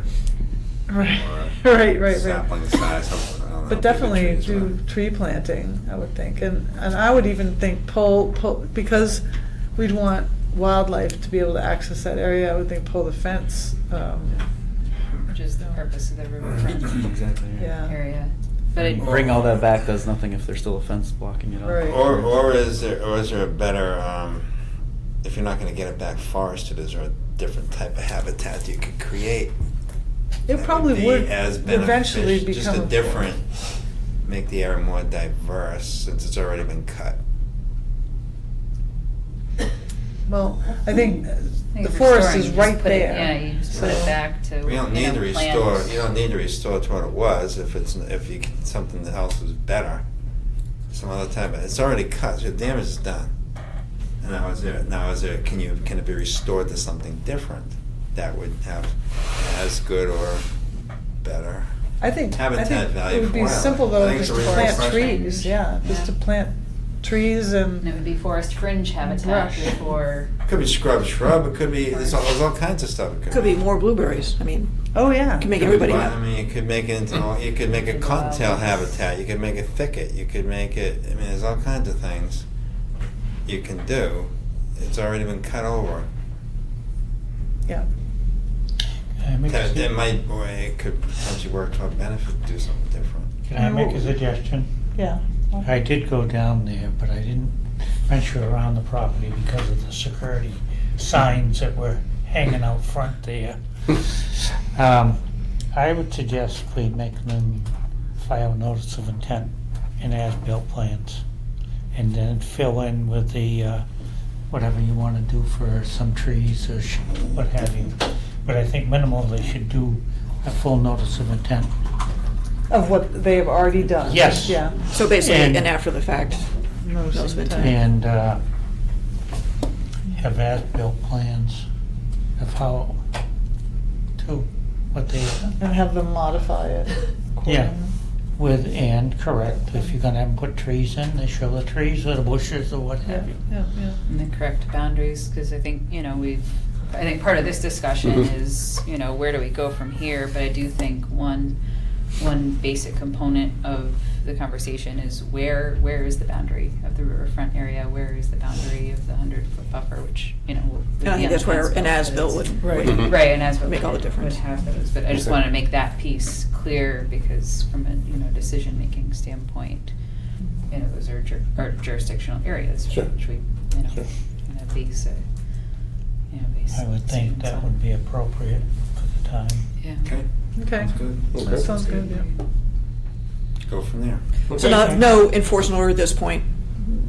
Right, or right. sapling size. I don't know, But bigger definitely trees, do but- tree planting, I would think, and I would even think pull, because we'd want wildlife to be able to access that area, I would think pull the fence, Which is the purpose of the riverfront Exactly. yeah. area. But it, Bring all that back does nothing if there's still a fence blocking it off. Right. Or is there a better, if you're not gonna get it back forested, is there a different type of habitat you could create? It that probably be would as eventually beneficial- become. Just a different, make the area more diverse since it's already been cut. Well, I think think the if forest restoring, is you just right put it- there. Yeah, you just put So- it back to, We don't need to plant. restore, you don't need to restore to what it was if something else was better. Some other type, it's already cut, the damage is done. And now is there, can it be restored to something different that would have as good or better? I think Habitat value it would for be wildlife. simple I though, think just it's to a real plant question. trees, yeah, just to plant trees And and, it would be forest fringe habitat Brush. before, Could be shrub, it could be, there's all kinds of stuff. It Could be more blueberries. I mean, oh, yeah. you can make Could be everybody I happy. mean, you could make it into, you could make a cottontail habitat, you could make a thicket, you could make it, I mean, there's all kinds of things you can do. It's already been cut over. Yeah. That might, boy, it could potentially work to our benefit, do something different. Can I make a suggestion? Yeah. I did go down there, but I didn't venture around the property because of the security signs that were hanging out front there. I would suggest we make them file a notice of intent and as-built plans, and then fill in with the, whatever you want to do for some trees or what have you. But I think minimal, they should do a full notice of intent. Of what they have already done. Yes. Yeah. So basically, And- an after the fact. Notice Notice of of intent. And have as-built plans of how, to, what they, And have them modify it. yeah, accordingly. with, and correct, if you're gonna have them put trees in, they show the trees or the bushes or what Yeah, have you. yeah, yeah. and the correct boundaries, because I think, I think part of this discussion is, where do we go from here? But I do think one basic component of the conversation is where is the boundary of the riverfront area? Where is the boundary of the 100-foot buffer, which, will. And I think that's where an as-built would. Right. would- Right, and as Make all the difference. would have those, but I just wanted to make that piece clear because from a decision-making standpoint, those are are jurisdictional areas, Sure. which we Sure. kind of base a base. I would think that would be appropriate for the time. Yeah. Okay, Okay. sounds good. That sounds good, yeah. Go from there. So no enforcement order at this point,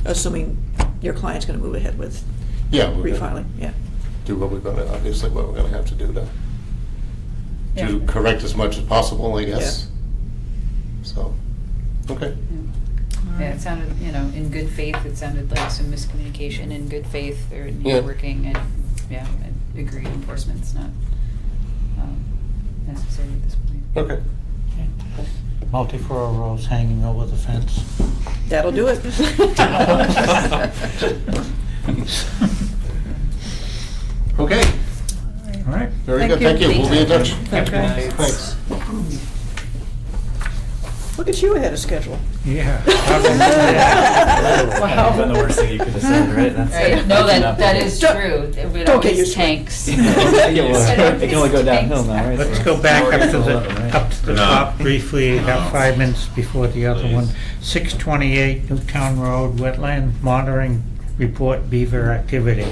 assuming your client's gonna move ahead with Yeah, we're gonna refiling, yeah. do what we're gonna, obviously what we're gonna have to do to Yeah. correct as much as possible, I guess. So, okay. Yeah, it sounded, in good faith, it sounded like some miscommunication in good faith, they're Yeah. working, and, I agree, enforcement's not necessary at this point. Okay. Multi-furrow rows hanging over the fence. That'll do it. Okay, All right. very good, thank you, we'll be in touch. Okay. Thanks. Look at you ahead of schedule. Yeah. Wow. Been the worst thing you could have said, right? That's Right, no, that is Don't- true, it would don't get always used to it. tanks. It can only go downhill now, right? Let's So- go back up to Right. the No. top briefly, have 5 minutes before the other one. 628 Newtown Road, wetland monitoring report beaver activity.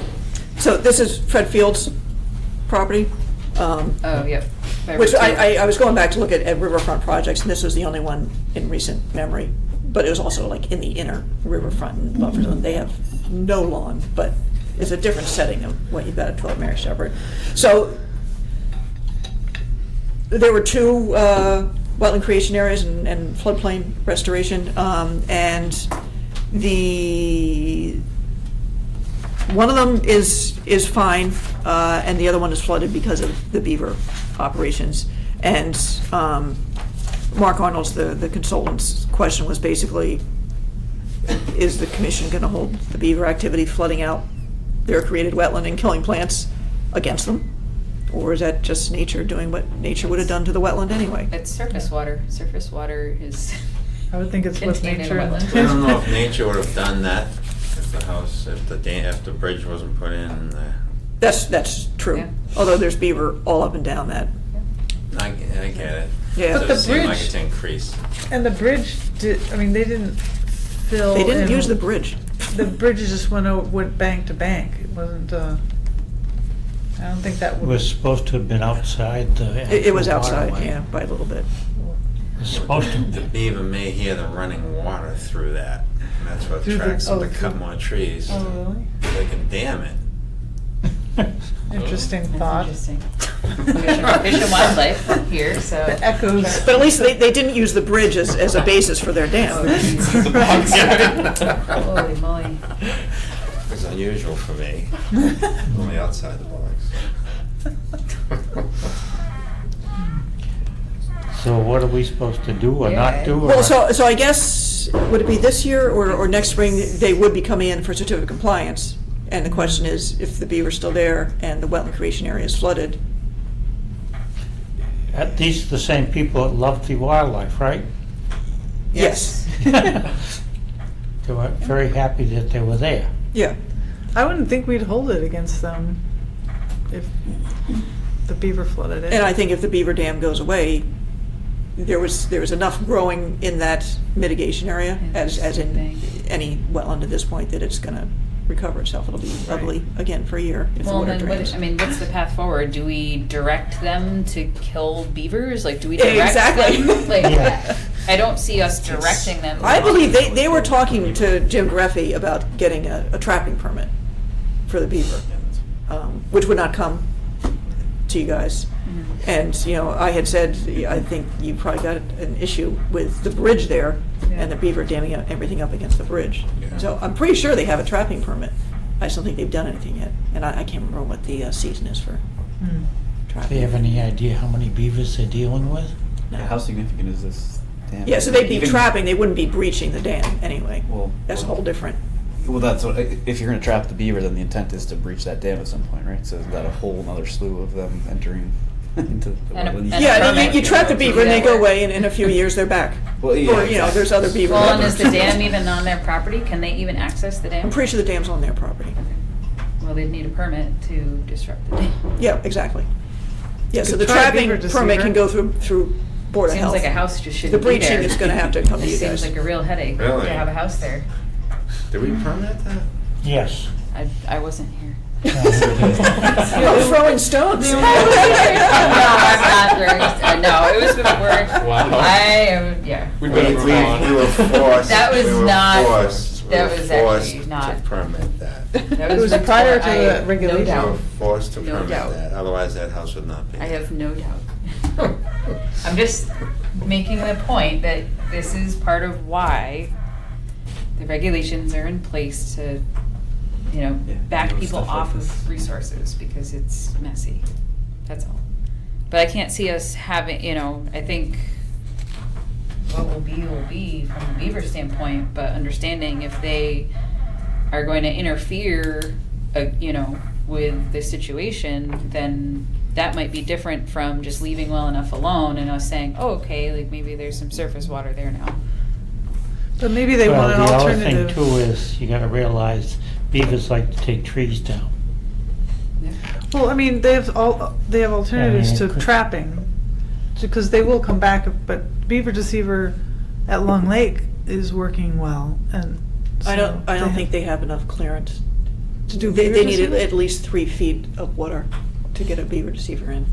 So this is Fred Field's property. Oh, yep. By Which Route 2. I was going back to look at riverfront projects, and this was the only one in recent memory. But it was also like in the inner riverfront and buffer zone. They have no lawn, but it's a different setting than what you've got at 12 Mary Shepherd. So there were two wetland creation areas and floodplain restoration, and one of them is fine, and the other one is flooded because of the beaver operations. And Mark Arnold's, the consultant's question was basically, is the commission gonna hold the beaver activity flooding out their created wetland and killing plants against them? Or is that just nature doing what nature would have done to the wetland anyway? It's surface water. Surface water is I would think it's what contained in nature. a wetland. I don't know if nature would have done that if the house, if the bridge wasn't put in. And That's true. Yeah. Although there's beaver all up and down that. I get it. Yeah. But It the doesn't seem like bridge- it's increased. And the bridge did, I mean, they didn't fill. They didn't in- use the bridge. The bridge just went bank to bank. It wasn't, I don't think that It would. was supposed to have been outside the. It was actual outside, waterway. yeah, by a little bit. It was supposed to The be. beaver may hear the running water through that, and that's what Through the- attracts them oh, to cut through- more trees. Oh, They can dam it. really? Interesting That's thought. interesting. Fish and wildlife here, so. The echoes. But at least they didn't use the bridge as a basis for their dam. Holy moly. It's unusual for me. Only outside the box. So what are we supposed to do or Yeah. not do? Well, or- so I guess, would it be this year or next spring, they would be coming in for certificate of compliance? And the question is, if the beaver's still there and the wetland creation area is flooded, These are the same people that love the wildlife, right? yes. They were very happy that they were there. Yeah. I wouldn't think we'd hold it against them if the beaver flooded it. And I think if the beaver dam goes away, there was enough growing in that mitigation area, as in any wetland at this point, that it's gonna recover itself. It'll be lovely again for a year if the Well, water then drains. what's the path forward? Do we direct them to kill beavers? Like, do we direct Exactly. them? Like, Yeah. I don't see us directing them. I believe they were talking to Jim Greffy about getting a trapping permit for the beaver, which would not come to you guys. Mm-hmm. And, I had said, I think you probably got an issue with the bridge there and the beaver damming everything up against the bridge. Yeah. So I'm pretty sure they have a trapping permit. I just don't think they've done anything yet. And I can't remember what the season is for Hmm. Do trapping. you have any idea how many beavers they're dealing with? No. How significant is this dam? Yeah, so they'd be Even- trapping, they wouldn't be breaching the dam anyway. Well, That's a whole different. Well, that's what, if you're going to trap the beaver, then the intent is to breach that dam at some point, right? So is that a whole other slew of them entering into the And a- wetlands? and a Yeah, permit you trap the to beaver do and they that go work. away, and in a few years they're back. Well, yeah, Or, exactly. there's other beaver. Well, and is the numbers. dam even on their property? Can they even access the dam? I'm pretty sure the dam's on their property. Well, they'd need a permit to disrupt the dam. Yeah, exactly. Yeah, so Could the try trapping beaver permit deceiver. can go through Board of Seems Health. like a house just The shouldn't be there. breaching is gonna have to come to you It seems guys. like a real headache Really? to have a house there. Did we permit that? Yes. I wasn't here. You're throwing stones. No, I'm not very, no, it was before. Wow. I am, yeah. We'd better move on. We were forced. That was we were not- forced- that we was were forced actually not- to permit that. That It was before prior to I- the regulation. No We doubt. were forced to No permit doubt. that, otherwise that house would not be. I have no doubt. I'm just making the point that this is part of why the regulations are in place to, Yeah, back do people stuff like off this. of resources because it's messy. That's all. But I can't see us having, I think what will be from a beaver standpoint, but understanding if they are going to interfere, with the situation, then that might be different from just leaving well enough alone and us saying, oh, okay, like maybe there's some surface water there now. But maybe they Well, want an the other alternative. thing too is, you gotta realize beavers like to take trees down. Well, I mean, they have alternatives Yeah, I to mean, it could- trapping, because they will come back, but beaver deceiver at Long Lake is working well, and. I don't so think they have enough clearance To do They beaver needed deceiver? at least 3 feet of water to get a beaver deceiver in.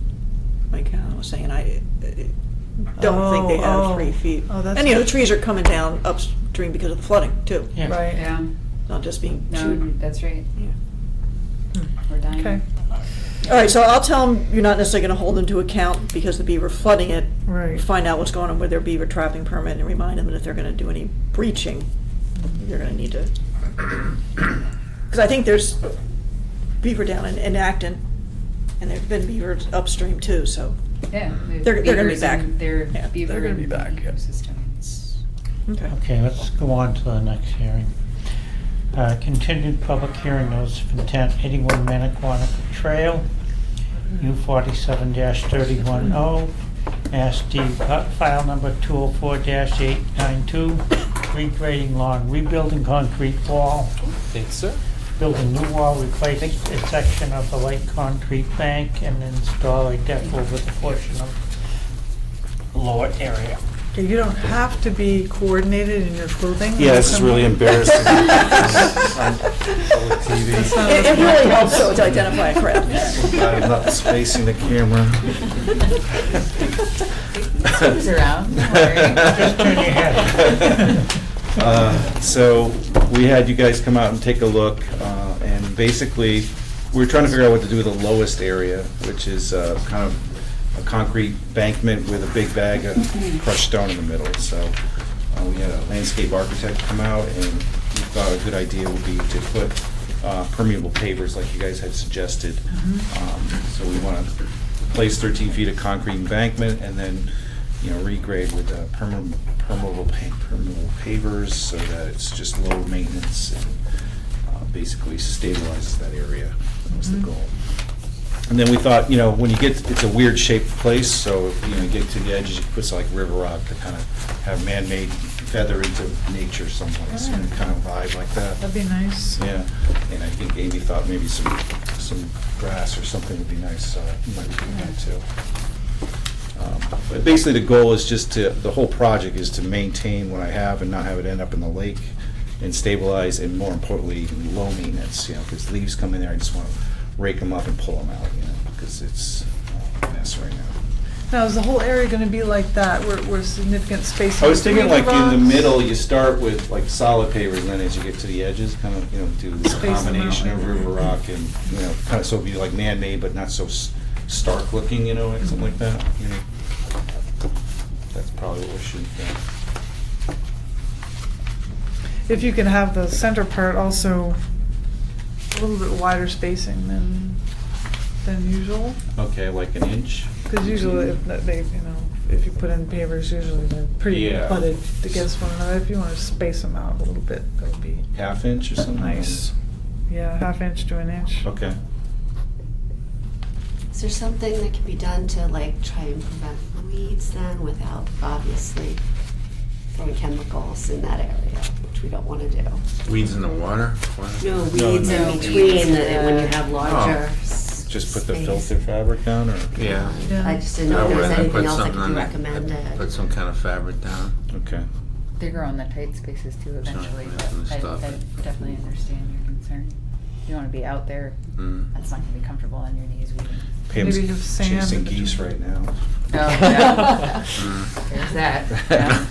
Like I was saying, I don't think they have Oh, 3 feet. oh, that's And the good. trees are coming down upstream because of the flooding too. Yeah. Right. Yeah, Not just being no, chewed. that's right. Yeah. We're dying. Okay, All right, so I'll tell them you're not necessarily going to hold them to account because the beaver flooding it. right. Find out what's going on with their beaver trapping permit and remind them that if they're going to do any breaching, you're going to need to. Because I think there's beaver down in Acton, and there've been beavers upstream too. So Yeah. They're gonna be beavers back. and Their Yeah, beaver they're gonna be and back, yeah. ecosystems. okay. Okay, let's go on to the next hearing. Continued public hearing notice of intent, 81 Maniquonic Trail, U47-310, Mass D, file number 204-892, regrading lawn, rebuilding concrete wall, Thanks, sir. building new wall, replace a section of the light concrete bank, and install a deck over the portion of lower area. Okay, you don't have to be coordinated in your clothing. Yeah, this is really embarrassing. On public TV. That's not- It really helps though to identify a crowd. I'm not spacing the camera. Who's around? Don't worry. Just turn your head. So we had you guys come out and take a look, and basically, we were trying to figure out what to do with the lowest area, which is kind of a concrete bankment with a big bag of crushed stone in the middle. So we had a landscape architect come out, and we thought a good idea would be to put permeable pavers like you guys had suggested. So we want to place 13 feet of concrete embankment and then, regrade with permeable pavers so that it's just low maintenance and basically stabilizes that area. That was the goal. And then we thought, when you get, it's a weird shaped place, so if you get to the edges, you can put some like river rock to kind of have man-made feather into nature someplace, and kind of vibe like that. That'd be nice. Yeah, and I think Amy thought maybe some grass or something would be nice, so you might be doing that too. But basically, the goal is just the whole project is to maintain what I have and not have it end up in the lake, and stabilize, and more importantly, low maintenance, because leaves come in there, I just want to rake them up and pull them out, because it's a mess right now. Now, is the whole area gonna be like that, where significant spacing? I was thinking between like in the rocks? middle, you start with like solid pavers, and then as you get to the edges, kind of, do this Space them out combination like of that. river rock and, kind of, so it'd be like man-made, but not so stark looking, like something like that, That's probably what we're shooting for. If you can have the center part also a little bit wider spacing than usual, Okay, like an inch? because usually if you put in pavers, usually they're pretty Yeah. butted against one another. If you want to space them out a little bit, that would be Half inch or something? nice. Yeah, ½ inch to an inch. Okay. Is there something that can be done to try and prevent weeds then without obviously throwing chemicals in that area, which we don't want to do? Weeds in the water? No, weeds no. in between when you have larger Just put the space. filter fabric down, or? Yeah. I just didn't know if there was anything else that could be Put recommended. some kind of fabric down. Okay. They grow in the tight spaces too eventually, Sorry, but I stop it. definitely understand your concern. You want to be out there, Mm. that's not going to be comfortable on your knees weeding. Pam's Maybe have sand chasing in between. geese right now. Oh, yeah. Mm. There's that, yeah.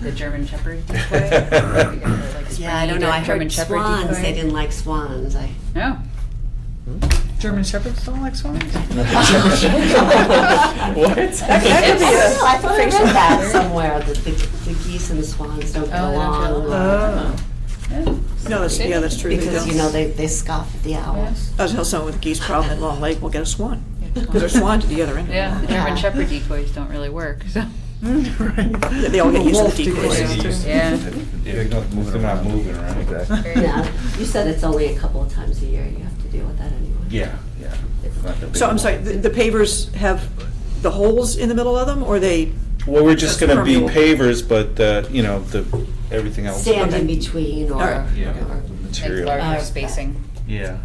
The German Shepherd decoy. You got the, Yeah, I don't know, I German heard Shepherd swans, decoy. they didn't like swans. No. German shepherds don't like swans? What? I don't know, I thought I read that somewhere, that the geese and the swans don't get Oh, they don't get along. Oh. No, that's true. They Because, don't. they scoff at the owls. I was tell someone with a geese problem in Long Lake will get a swan. Because there's swans at the other end. Yeah, the German Yeah. Shepherd decoys don't really work, so. Right. They all get used to Wolf the decoys. decoys, too. Yeah. They're not moving, right? Yeah, you said it's only a couple of times a year you have to deal with that anyway. Yeah. It's not the big So I'm sorry, one. the pavers have the holes in the middle of them, or they? Well, we're just That's gonna be permeable. pavers, but, everything else. Sand in between All right. Yeah, or Like material. larger spacing. Yeah.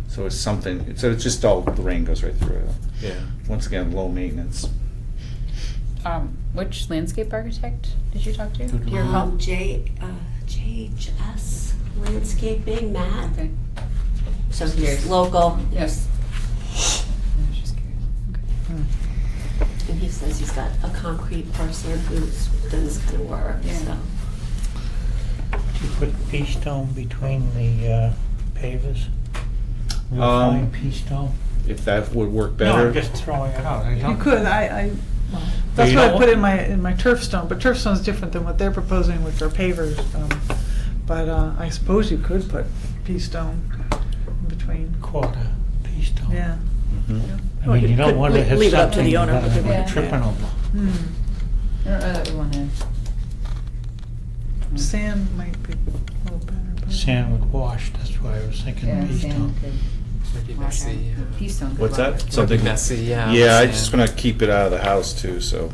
So it's something, so it's just all, the rain goes right through it. Yeah. Once again, low maintenance. Which landscape architect did you talk to? Do you recall? JHS. Landscaping, Matt. Okay. So he's local. Yes. I was just curious. And he says he's got a concrete person who's done this kind of work, Yeah. so. You put pea stone between the pavers? Real Um, fine pea stone? If that would work No, better. I'm just throwing it out. I You don't- could, well, that's you what I don't put want- in my turf stone, but turf stone's different than what they're proposing with their pavers. But I suppose you could put pea stone in between. Quarter pea stone. Yeah. Mhm. I mean, you don't want to have Leave it up to something the owner, that but they are might- tripping over. Hmm. I don't know that we want to. Sand might be a little better. but- Sand would wash, that's why I was thinking Yeah, pea sand stone. could Might be wash out. messy, yeah. Pea stone could What's wash that? out. Something messy, yeah. Yeah, I sand. just want to keep it out of the house too, so,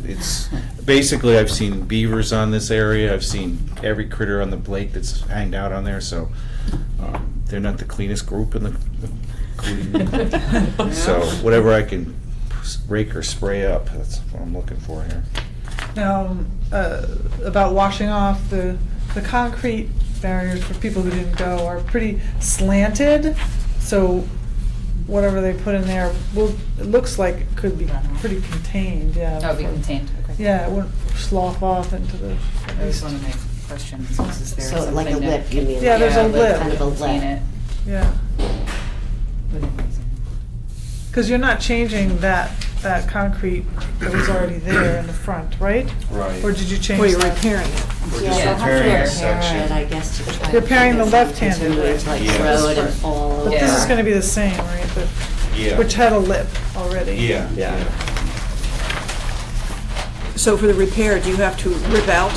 it's, basically, I've seen beavers on this area, I've seen every critter on the lake that's hanged out on there, so, they're not the cleanest group in the clean. So, whatever I can rake or spray up, that's what I'm looking for here. Now, about washing off, the concrete barriers for people who didn't go are pretty slanted, so whatever they put in there it looks like it could be pretty contained, yeah. Oh, be contained, okay. Yeah, it wouldn't slough off into the. That was one of my questions, is there So something like a that- lip, you mean? Yeah, there's a like lip. Kind of a Contain lip. it. Yeah, within reason. because you're not changing that concrete that was already there in the front, right? Right. Or did you change Well, you're that? repairing it. We're Yeah, just they'll have to repairing repair a section. it, I guess, to try. Repairing to the get something left-handed to way. move, like Yeah. throw it This and fall over. But this is gonna be the same, right? Yeah. Which had a lip already. Yeah. Yeah. So for the repair, do you have to rip out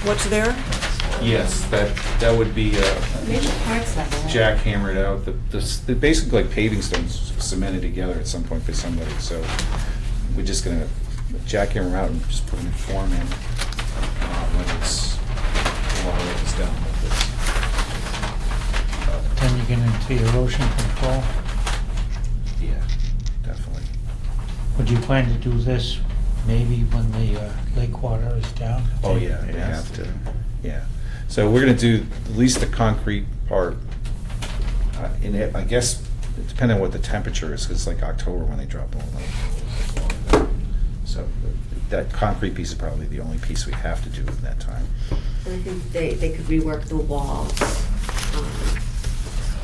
what's there? Yes, that would be, Maybe parts of it. jackhammered out, the basically like paving stones cemented together at some point by somebody, so we're just gonna jackhammer out and just put a new form in, when it's, the water is down with Then you get into erosion control. it. Yeah, definitely. Would you plan to do this maybe when the lake water is down? Oh, yeah, we have to, yeah. So we're gonna do at least the concrete part, and I guess, depending on what the temperature is, 'cause it's like October when they drop the water. So that concrete piece is probably the only piece we have to do in that time. And I think they could rework the walls,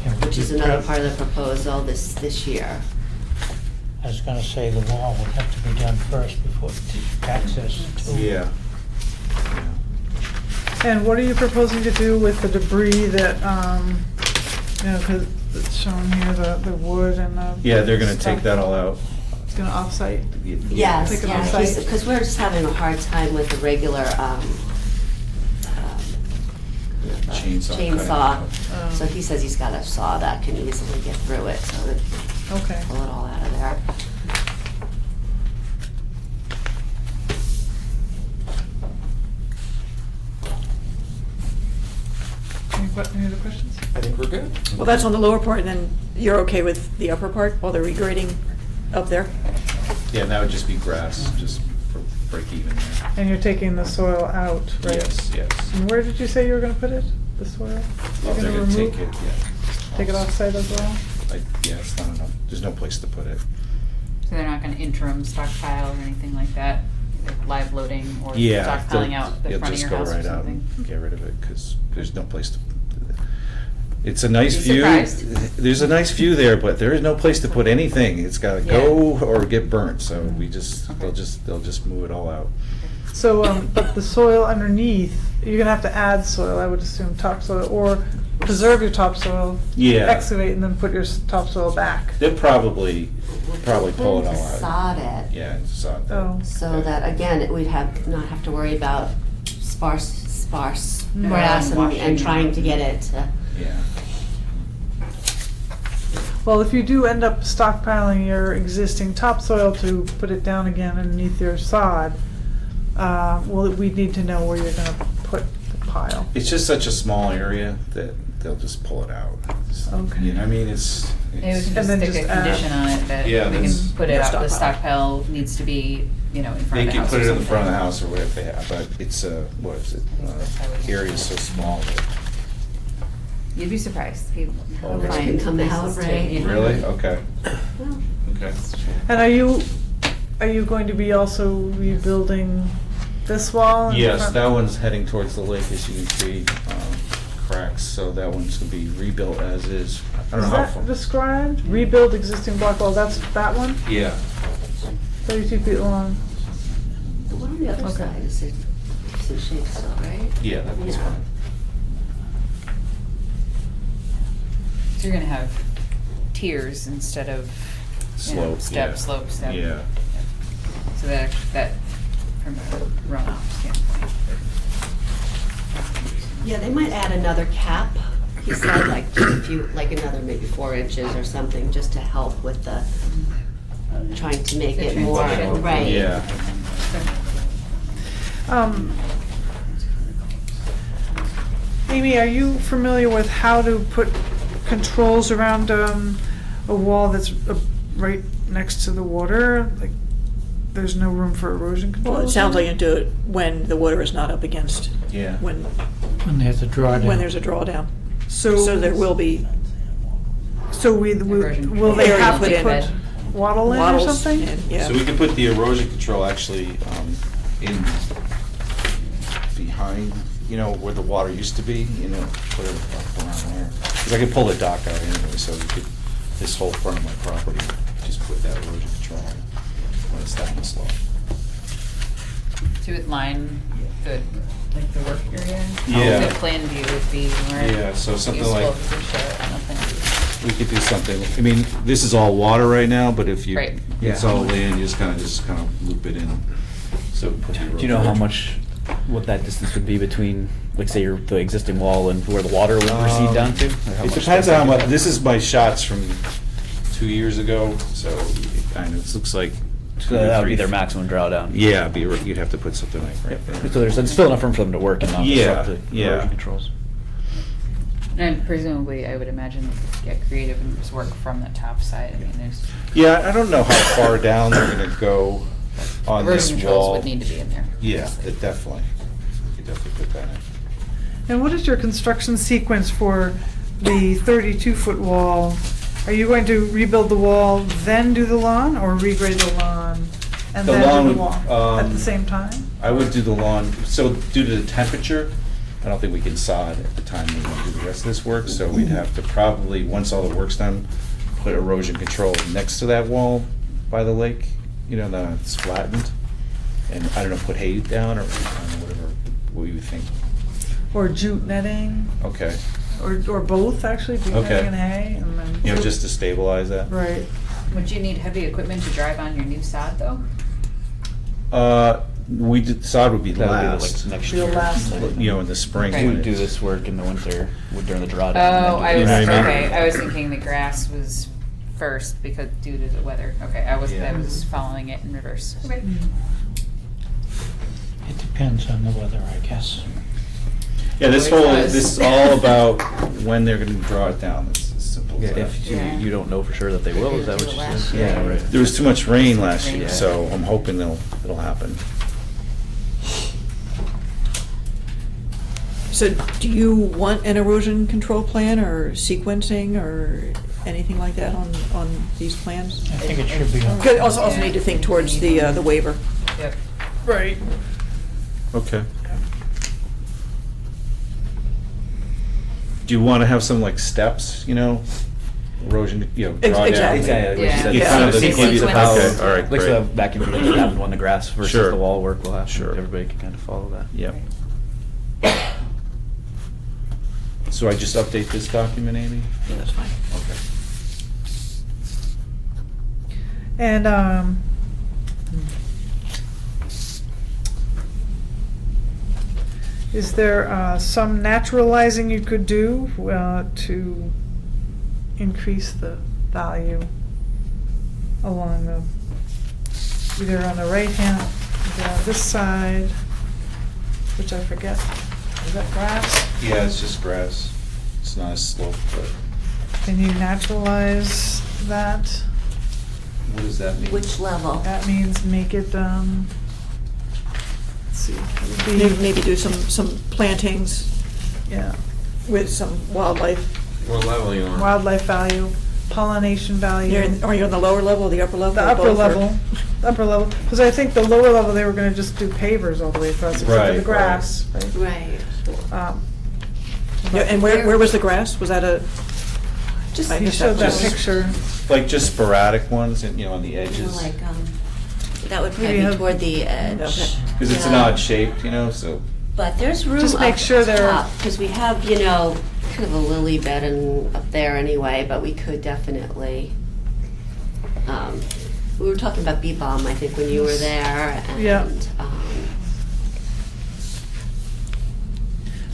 Yeah, would which is you another prep- part of the proposal this year. I was gonna say the wall would have to be done first before access to. Yeah. And what are you proposing to do with the debris that, because it's shown here, the wood and the. Yeah, they're gonna take stuff? that all out. It's gonna offsite? Yes, Take it yeah, offsite? because we're just having a hard time with the regular chainsaw. Oh. So he says he's got a saw that can easily get through it, so that Okay. pull it all out of there. Any other questions? I think we're good. Well, that's on the lower part, and then you're okay with the upper part while they're regrading up there? Yeah, and that would just be grass, just for break even there. And you're taking the soil out, right? Yes, yes. And where did you say you were gonna put it, the soil? Well, You're they're gonna remove- take it, yeah. Take it off-site as well? Yeah, it's not enough, there's no place to put it. So they're not gonna interim stockpile or anything like that, like live loading or Yeah. stockpiling out the they'll front of your just house go or right out something? and get rid of it, because there's no place to. It's a nice Be view. surprised. There's a nice view there, but there is no place to put anything. It's gotta go or get burnt, so we just, they'll just move it all out. So, but the soil underneath, you're gonna have to add soil, I would assume, topsoil, or preserve your topsoil. Yeah. Excavate and then put your topsoil back. They'll probably pull it all To out. sod it, Yeah, sod that. Oh. so that, again, we'd not have to worry about sparse grass and trying to get it to. Yeah. Well, if you do end up stockpiling your existing topsoil to put it down again underneath your sod, well, we'd need to know where you're gonna put the pile. It's just such a small area that they'll just pull it out. Okay. You know, I mean, it's. Maybe we it's- can And just then stick a just add- condition on it that Yeah, we can that's- put it Yeah, out, the stockpile. stockpile needs to be, in front They of the can house put or it in the front of the something. house or whatever they have, but it's, what is it, area is so small that You'd be surprised. People Oh, Which find can come out, places to, right? you know. Really? Okay. Well, Okay. And are you going to be also rebuilding this wall? in Yes, front? that one's heading towards the lake, as you can see, cracks, so that one's gonna be rebuilt as is. I don't Is know how that far. described? Rebuild existing block wall, that's that one? Yeah. 32 feet long. the one on the other Okay. side is in shape still, right? Yeah, that one's Yeah. fine. So you're gonna have tiers instead of, you know, Slope, step, yeah. slope, step. Yeah. So that, from a runoff standpoint. Yeah, they might add another cap. He said like just a few, like another maybe 4 inches or something, just to help with the, trying to make The it more, transition. right. Yeah. Amy, are you familiar with how to put controls around a wall that's right next to the water? Like, there's no room for erosion control? Well, it sounds like you do it when the water is not up against, Yeah. when there's a drawdown. when there's a drawdown. So there will be So Erosion will they control. have to Area put put wattle in or wattles something? in, yeah. So we could put the erosion control actually in behind, where the water used to be, put it up around there. Because I could pull the dock out anyway, so we could, this whole front of my property, just put that erosion control in when it's down the slope. To line the, like the work area? Yeah. The plan view would be more Yeah, so something useful like- to show it on the plan view. We could do something, I mean, this is all water right now, but if you, Right. it's all land, you just kind of loop it in. So put the Do you know how erosion- much, what that distance would be between, like, say, the existing wall and where the water would recede down to? Or how It much depends space on how that much, gives this is my shots from 2 years ago, so it kind of, it looks like. So 2 to that would be 3 their maximum drawdown. Yeah, you'd have to put something like right there. So there's, it's still enough room for them to work and not Yeah, disrupt the yeah. erosion controls. And presumably, I would imagine, get creative and just work from the top side. I mean, there's, Yeah, I don't know how far down they're gonna go on this erosion controls wall. would need to be in there. Yeah, it definitely, you could definitely put that in. And what is your construction sequence for the 32-foot wall? Are you going to rebuild the wall, then do the lawn, or regrade the lawn, and The then lawn do the would, wall at the same time? I would do the lawn, so due to the temperature, I don't think we can sod at the time we want to do the rest of this work, so we'd have to probably, once all the work's done, put erosion control next to that wall by the lake, that it's flattened. And I don't know, put hay down or I don't know, whatever, what you would think. Or jute netting, Okay, or both, actually, jute Okay. netting and hay, and then... just to stabilize that. Right. Would you need heavy equipment to drive on your new sod, though? Sod would be That would be last, like next Real year. last. in the spring. Okay. We when would do it's- this work in the winter, during the drawdown. Oh, I and was, then do know what I mean? okay, I was thinking the grass was first because due to the weather. Okay, I Yeah. was following it in reverse. Okay. It depends on the weather, I guess. Yeah, this Always whole, does. this is all about when they're gonna draw it down, it's as simple as Yeah, that. if Yeah. you don't know for sure that they will, is that what you said? Yeah. right. There was too much rain last year, Yeah. so I'm hoping it'll happen. So do you want an erosion control plan or sequencing or anything like that on these plans? I think it should be on. Could also need to think towards the waiver. Yep. Right. Okay. Do you wanna have some like steps, erosion, drawdown? Exactly. Exactly. Yeah. Just Yeah. kind of the Sequence. sequence of how, Okay, all right, like great. the vacuum that happened when the grass versus Sure. the wall work will happen. Sure. Everybody can kind of follow that. Yep. So I just update this document, Amy? Yeah, that's fine. Okay. And, is there some naturalizing you could do to increase the value along the, either on the right hand, either on this side, which I forget, is that grass? Yeah, it's just grass. It's not a slope, but Can you naturalize that? what does that mean? Which level? That means make it, let's see, it would be- Maybe do some plantings. yeah. with some wildlife. What level are you on? Wildlife value, pollination value. Are you on the lower level or the upper level? The or upper both, or- level, because I think the lower level, they were gonna just do pavers all the way across, except for Right, the grass, right? Right. Yeah, and where was the grass? Was that a? Just, I you missed showed that Just- picture. Like just sporadic ones, and, on the More edges. like, that would Maybe probably be have- toward the edge. Okay. Because it's an Yeah. odd shape, so. But there's room Just make up sure they're- top, because we have, kind of a lily bed up there anyway, but we could definitely, we were talking about bee balm, I think, when you were there, and, Yeah.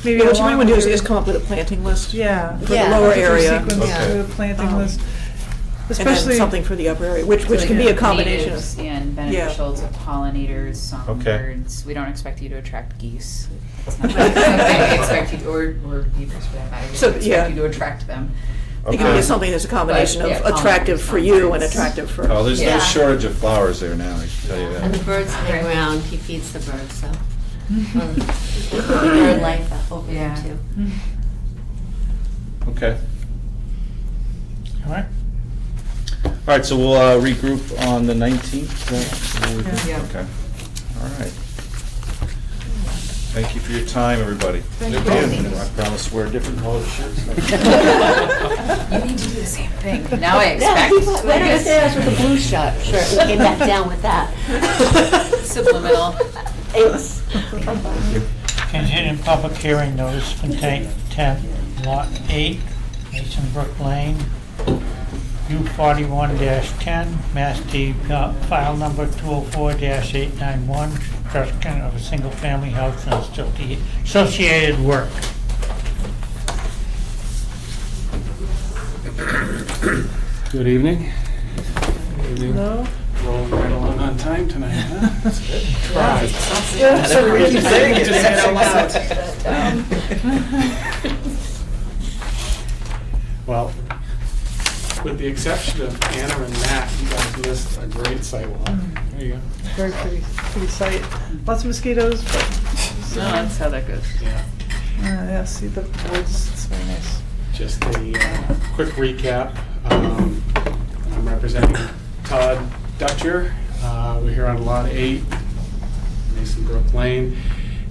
Maybe Yeah, what you might along want to do with is your- come up with a planting list. Yeah. For Yeah. the lower Put your area. sequence Okay. to a planting list. And Especially. then something for the upper area, which can be a combination of. Natives and beneficial to pollinators, songbirds. We don't expect you to attract geese. That's not what we expect you to, or beavers for that matter. We So, don't yeah. expect you to attract them. It can be something that's a combination But, of yeah, attractive for you and attractive for. Oh, there's Yeah. no shortage of flowers there now, I can tell you And the that. birds hang around, he feeds the birds, so. Bird life over there Yeah. too. Okay. All right. All right, so we'll regroup on the 19th. Yeah. Okay. All right. Thank you for your time, everybody. Thank you. I promise we're different colored shirts. You need to do the same thing. Now I Yeah, expect. he went upstairs with a blue shirt and came back down with that. Subliminal. Thanks. Continuing public hearing notice contained 10, lot 8, Mason Brook Lane, U41-10, Mass D file number 204-891, construction of a single-family house and associated work. Good evening. Hello? Rolling right along on time tonight, huh? That's good. Tried. Yeah, so we keep saying it. Just said it out loud. Well, with the exception of Anna and Matt, you guys missed a great sidewalk. There you go. Very pretty sight. Lots of mosquitoes, but. No, that's how that goes. Yeah. Yeah, see the woods, it's very nice. Just a quick recap. I'm representing Todd Dutcher. We're here on Lot 8, Mason Brook Lane.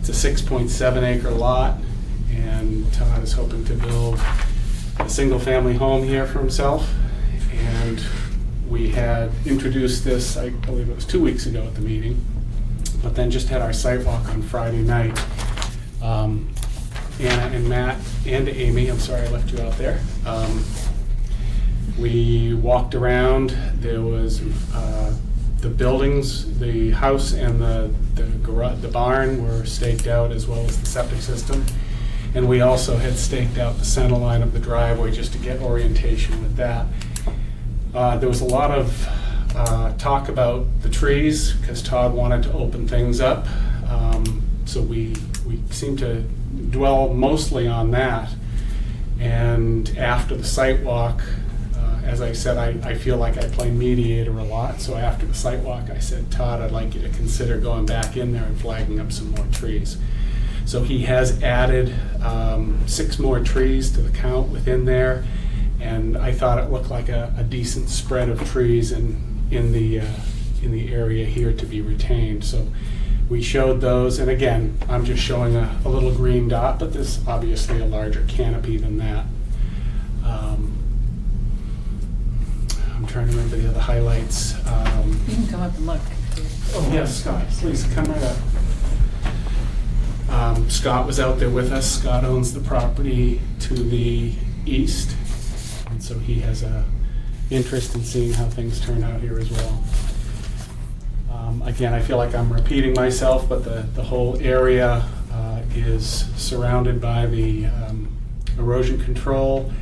It's a 6.7 acre lot, and Todd is hoping to build a single-family home here for himself. And we had introduced this, I believe it was 2 weeks ago at the meeting, but then just had our site walk on Friday night. Anna and Matt and Amy, I'm sorry I left you out there. We walked around. There was the buildings, the house and the barn were staked out, as well as the septic system. And we also had staked out the center line of the driveway just to get orientation with that. There was a lot of talk about the trees, because Todd wanted to open things up. So we seemed to dwell mostly on that. And after the site walk, as I said, I feel like I play mediator a lot. So after the site walk, I said, Todd, I'd like you to consider going back in there and flagging up some more trees. So he has added 6 more trees to the count within there. And I thought it looked like a decent spread of trees in the area here to be retained. So we showed those, and again, I'm just showing a little green dot, but there's obviously a larger canopy than that. I'm trying to remember the other highlights. You can come up and look. Oh, yes, Scott, please come right up. Scott was out there with us. Scott owns the property to the east, and so he has a interest in seeing how things turn out here as well. Again, I feel like I'm repeating myself, but the whole area is surrounded by the erosion control.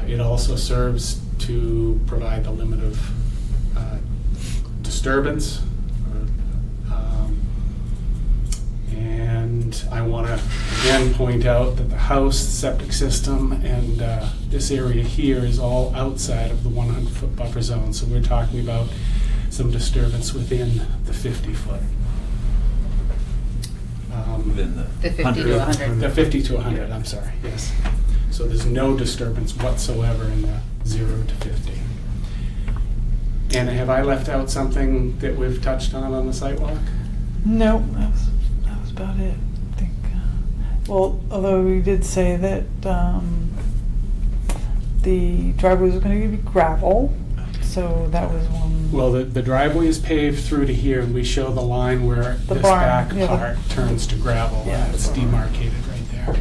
It also serves to provide the limit of disturbance. And I want to again point out that the house, the septic system, and this area here is all outside of the 100-foot buffer zone. So we're talking about some disturbance within the 50-foot. within the. The 50 to 100. The 50 to 100, I'm sorry, yes. So there's no disturbance whatsoever in the 0 to 50. And have I left out something that we've touched on the sidewalk? No, that was about it, I think. Well, although we did say that the driveway was going to be gravel, so that was one. Well, the driveway is paved through to here, and we show the line where The this barn, back yeah, the- part turns to gravel, Yeah, and it's the barn. demarcated right there.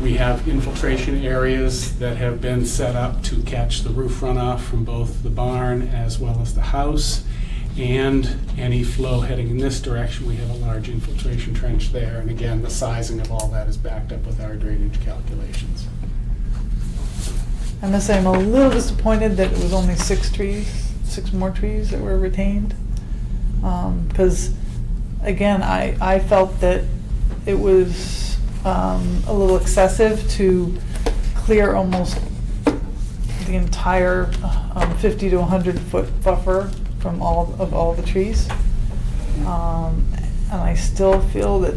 We have infiltration areas that have been set up to catch the roof runoff from both the barn as well as the house. And any flow heading in this direction, we have a large infiltration trench there. And again, the sizing of all that is backed up with our drainage calculations. I must say, I'm a little disappointed that it was only 6 more trees that were retained. Because, again, I felt that it was a little excessive to clear almost the entire 50 to 100 foot buffer from all the trees. And I still feel that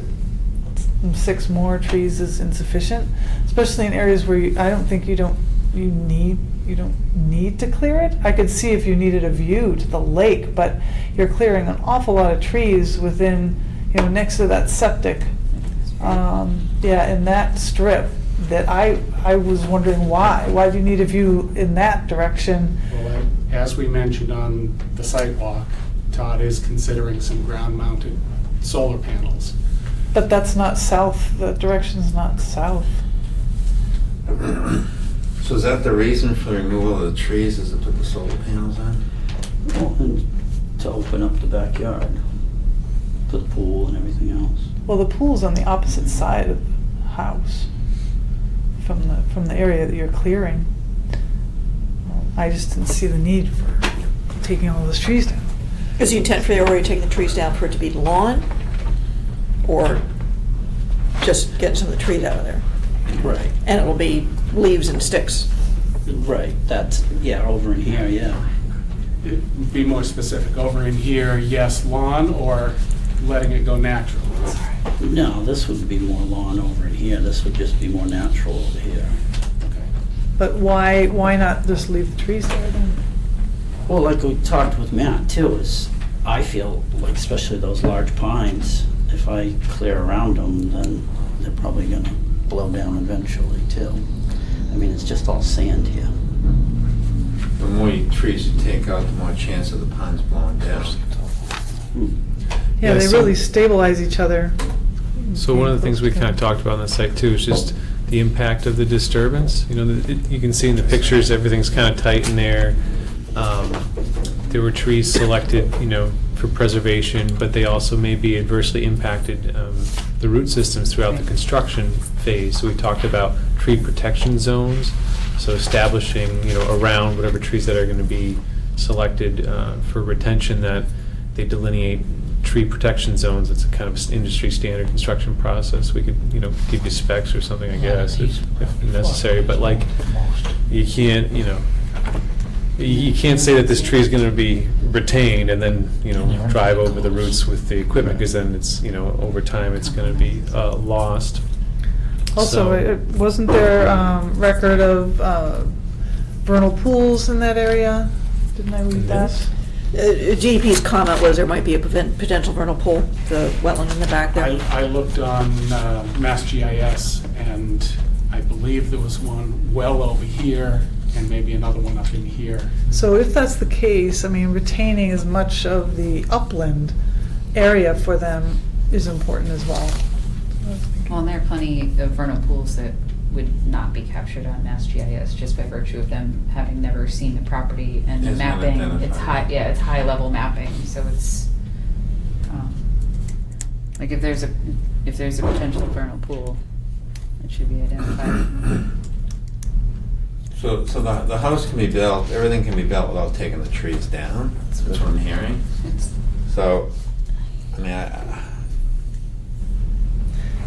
6 more trees is insufficient, especially in areas where I don't think you don't need to clear it. I could see if you needed a view to the lake, but you're clearing an awful lot of trees within, next to that septic. In that strip, that I was wondering why. Why do you need a view in that direction? Well, as we mentioned on the sidewalk, Todd is considering some ground-mounted solar panels. But that's not south, the direction's not south. So is that the reason for the removal of the trees, is to put the solar panels on? Well, and to open up the backyard for the pool and everything else. Well, the pool's on the opposite side of the house from the area that you're clearing. I just didn't see the need for taking all those trees down. Is the intent for the area taking the trees down for it to be lawn? Or just getting some of the trees out of there? Right. And it will be leaves and sticks? Right, that's, over in here, yeah. Be more specific, over in here, yes, lawn, or letting it go natural? No, this would be more lawn over in here, this would just be more natural over here. Okay. But why not just leave the trees there then? Well, like we talked with Matt too, is I feel like especially those large pines, if I clear around them, then they're probably gonna blow down eventually too. I mean, it's just all sand here. The more trees you take out, the more chance of the pines blowing down. Yeah, Yeah, they so- really stabilize each other. So one of the things we kind of talked about on the site too is just the impact of the disturbance. You can see in the pictures, everything's kind of tight in there. There were trees selected, for preservation, but they also may be adversely impacted the root systems throughout the construction phase. So we talked about tree protection zones, so establishing, around whatever trees that are going to be selected for retention, that they delineate tree protection zones. It's a kind of industry standard construction process. We could, give you specs or something, I guess, if necessary. But you can't, you can't say that this tree is going to be retained and then, drive over the roots with the equipment, because then it's, over time it's going to be lost. Also, wasn't there record of vernal pools in that area? Didn't I read that? DEP's comment was there might be a potential vernal pool, the wetland in the back there. I looked on Mass GIS, and I believe there was one well over here, and maybe another one up in here. So if that's the case, I mean, retaining as much of the upland area for them is important as well. Well, and there are plenty of vernal pools that would not be captured on Mass GIS just by virtue of them having never seen the property and the It's not mapping. identified. It's high, it's high level mapping, so it's, like if there's a potential vernal pool, it should be identified. So the house can be built, everything can be built without taking the trees down, that's what I'm hearing. So, I mean,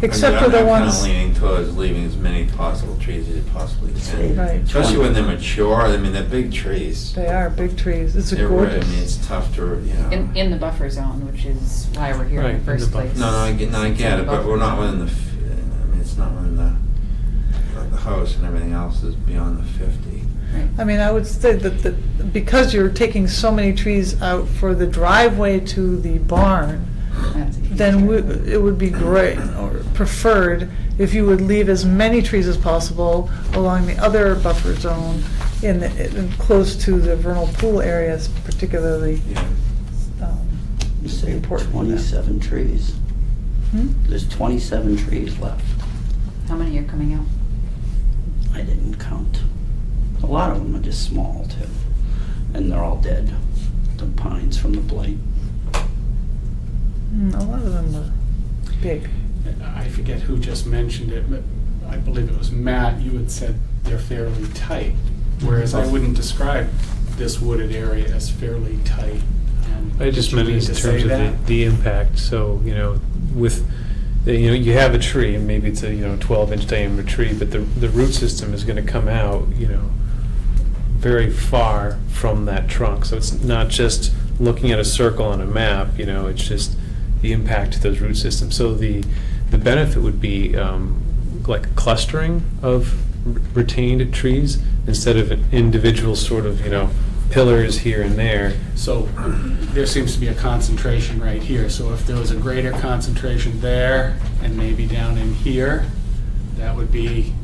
except for the I'm kind ones. of leaning towards leaving as many possible trees as you possibly can. Right. Especially when they're mature, I mean, they're big trees. They are big trees. It's They're really- gorgeous. I mean, it's tough to, you know. In the buffer zone, which is why we're here Right, in in the the first buffer. place. No, I get it, but we're not within the, I mean, it's not within the house and everything else is beyond the 50. I mean, I would say that because you're taking so many trees out for the driveway to the barn, That's a huge then driveway. it would be great, or preferred, if you would leave as many trees as possible along the other buffer zone in close to the vernal pool areas particularly. Yeah. You say Important for them. 27 trees. Hmm? There's 27 trees left. How many are coming out? I didn't count. A lot of them are just small too, and they're all dead. The pines from the blight. A lot of them were big. I forget who just mentioned it, but I believe it was Matt, you had said they're fairly tight, whereas I wouldn't describe this wooded area as fairly tight. I just meant Did in you mean to terms say of that? the impact, so, you know, with, you have a tree, and maybe it's a, 12-inch diameter tree, but the root system is gonna come out, very far from that trunk, so it's not just looking at a circle on a map, it's just the impact to those root systems. So the benefit would be like clustering of retained trees instead of individual sort of, pillars here and there. So there seems to be a concentration right here, so if there was a greater concentration there and maybe down in here, that would be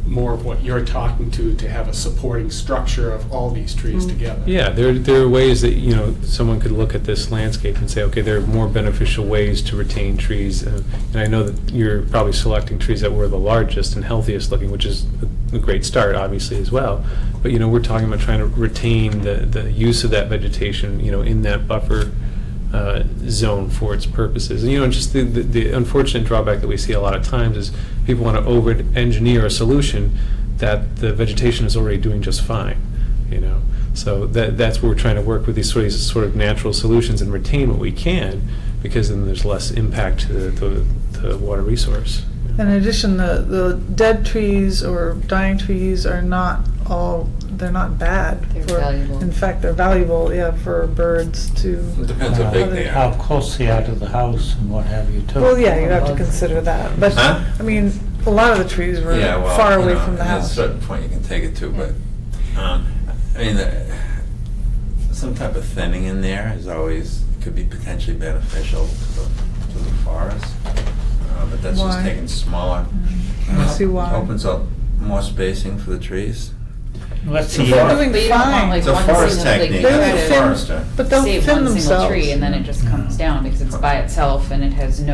more of what you're talking to have a supporting structure of all these trees together. Yeah, there are ways that, someone could look at this landscape and say, okay, there are more beneficial ways to retain trees. And I know that you're probably selecting trees that were the largest and healthiest looking, which is a great start, obviously, as well. But, we're talking about trying to retain the use of that vegetation, in that buffer zone for its purposes. And, just the unfortunate drawback that we see a lot of times is people want to over-engineer a solution that the vegetation is already doing just fine, So that's where we're trying to work with these sort of natural solutions and retain what we can, because then there's less impact to the water resource. In addition, the dead trees or dying trees are they're not bad. They're valuable. In fact, they're valuable, for birds to. It depends how big they How are. close they are to the house and what have you too. Well, yeah, you have to consider that, but, Huh? I mean, a lot of the trees were Yeah, well, far away from the At a house. certain point, you can take it to, but, I mean, some type of thinning in there is always, could be potentially beneficial to the forest. But that's just Why? taking smaller. Let's see why. Opens up more spacing for the trees. Let's see. They're doing But you don't want fine. like It's a one forest single, like, technique. try They're to thin, Forester. but they'll save thin one themselves. single tree and then it just comes down because it's by itself and it has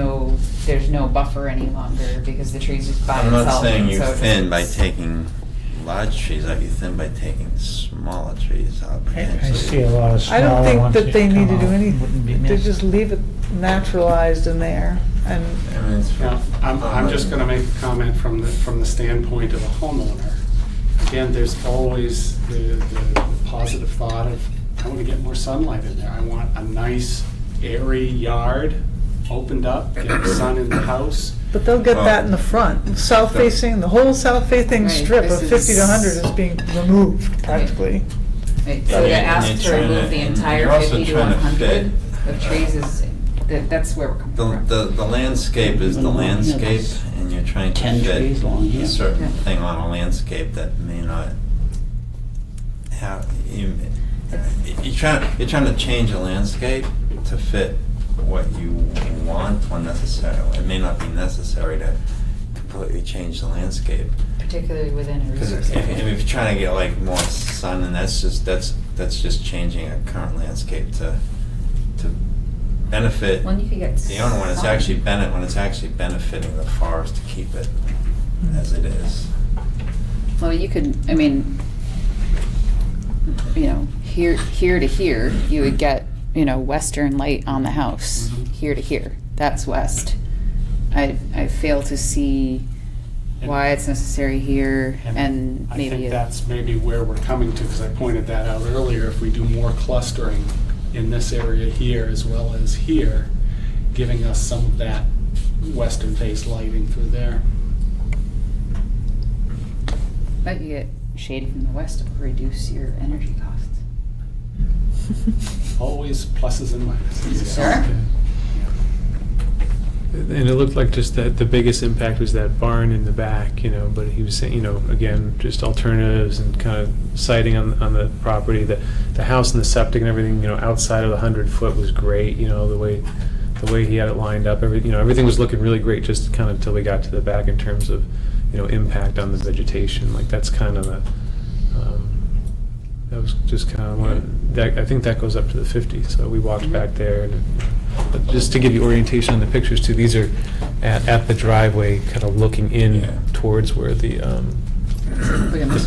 there's no buffer any longer because the tree's just by I'm itself. not saying you so it thin by just- taking large trees out, you thin by taking smaller trees out I potentially. see a lot of I don't smaller think ones that they come need to do out. Wouldn't be anything, to missed. just leave it naturalized in there, and, I mean, it's Now, I'm just gonna make a comment from the standpoint of a homeowner. Again, there's always the positive thought of, I wanna get more sunlight in there. I want a nice airy yard, opened up, get sun in the house. but they'll get that in the front. South facing, the whole south facing Right, strip of this 50 to is- 100 is being removed practically. Right, so to And ask you're to trying remove to- the and entire you're also 50 to trying to 100 fit, of trees is, that's where we're coming from. The landscape is the Well, yeah, landscape, there's and you're trying to 10 fit trees along here. a certain Yeah. thing on a landscape that may not have, you're trying to change a landscape to fit what you want unnecessarily. It may not be necessary to completely change the landscape. Particularly within a Because resource if area. you're trying to get like more sun, and that's just changing a current landscape to benefit Well, you could get the owner when it's sun. actually benefiting the forest to keep it as it is. Well, you could, I mean, here to here, you would get, western light on the house, here to here. That's west. I fail to see why it's necessary here and I maybe. think that's maybe where we're coming to, because I pointed that out earlier. If we do more clustering in this area here as well as here, giving us some of that western face lighting through there. But you get shade from the west to reduce your energy costs. Always pluses and minuses. Sure. And it looked like just that the biggest impact was that barn in the back, but he was saying, again, just alternatives and kind of siting on the property. The house and the septic and everything, outside of the 100-foot was great, the way he had it lined up. Everything was looking really great just kind of until we got to the back in terms of, impact on the vegetation. Like that's kind of that was just kind of I think that goes up to the 50. So we walked back there, but just to give you orientation on the pictures too, these are at the driveway, kind of looking in towards where the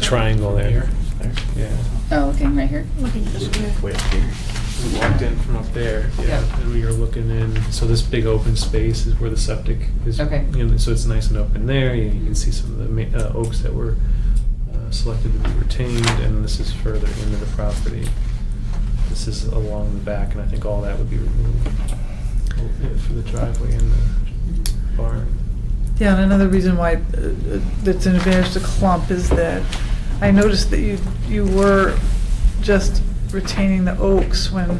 triangle there. Yeah. Oh, looking right here? We walked in from up there, and we were looking in. So this big open space is where the septic is. Okay. So it's nice and open there. You can see some of the oaks that were selected to be retained, and this is further into the property. This is along the back, and I think all that would be removed for the driveway and the barn. Yeah, and another reason why it's an advantage to clump is that I noticed that you were just retaining the oaks when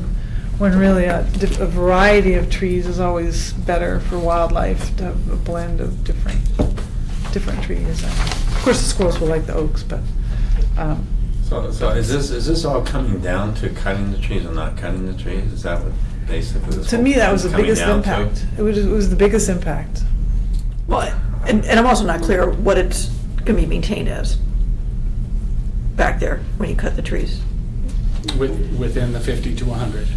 really a variety of trees is always better for wildlife, to have a blend of different trees. Of course, the squirrels will like the oaks, but. So is this all coming down to cutting the trees or not cutting the trees? Is that what basically this To whole me, that thing's was the coming biggest down to? impact. It was the biggest impact. Well, and I'm also not clear what it's going to be maintained as back there when you cut the trees. Within the 50 to 100.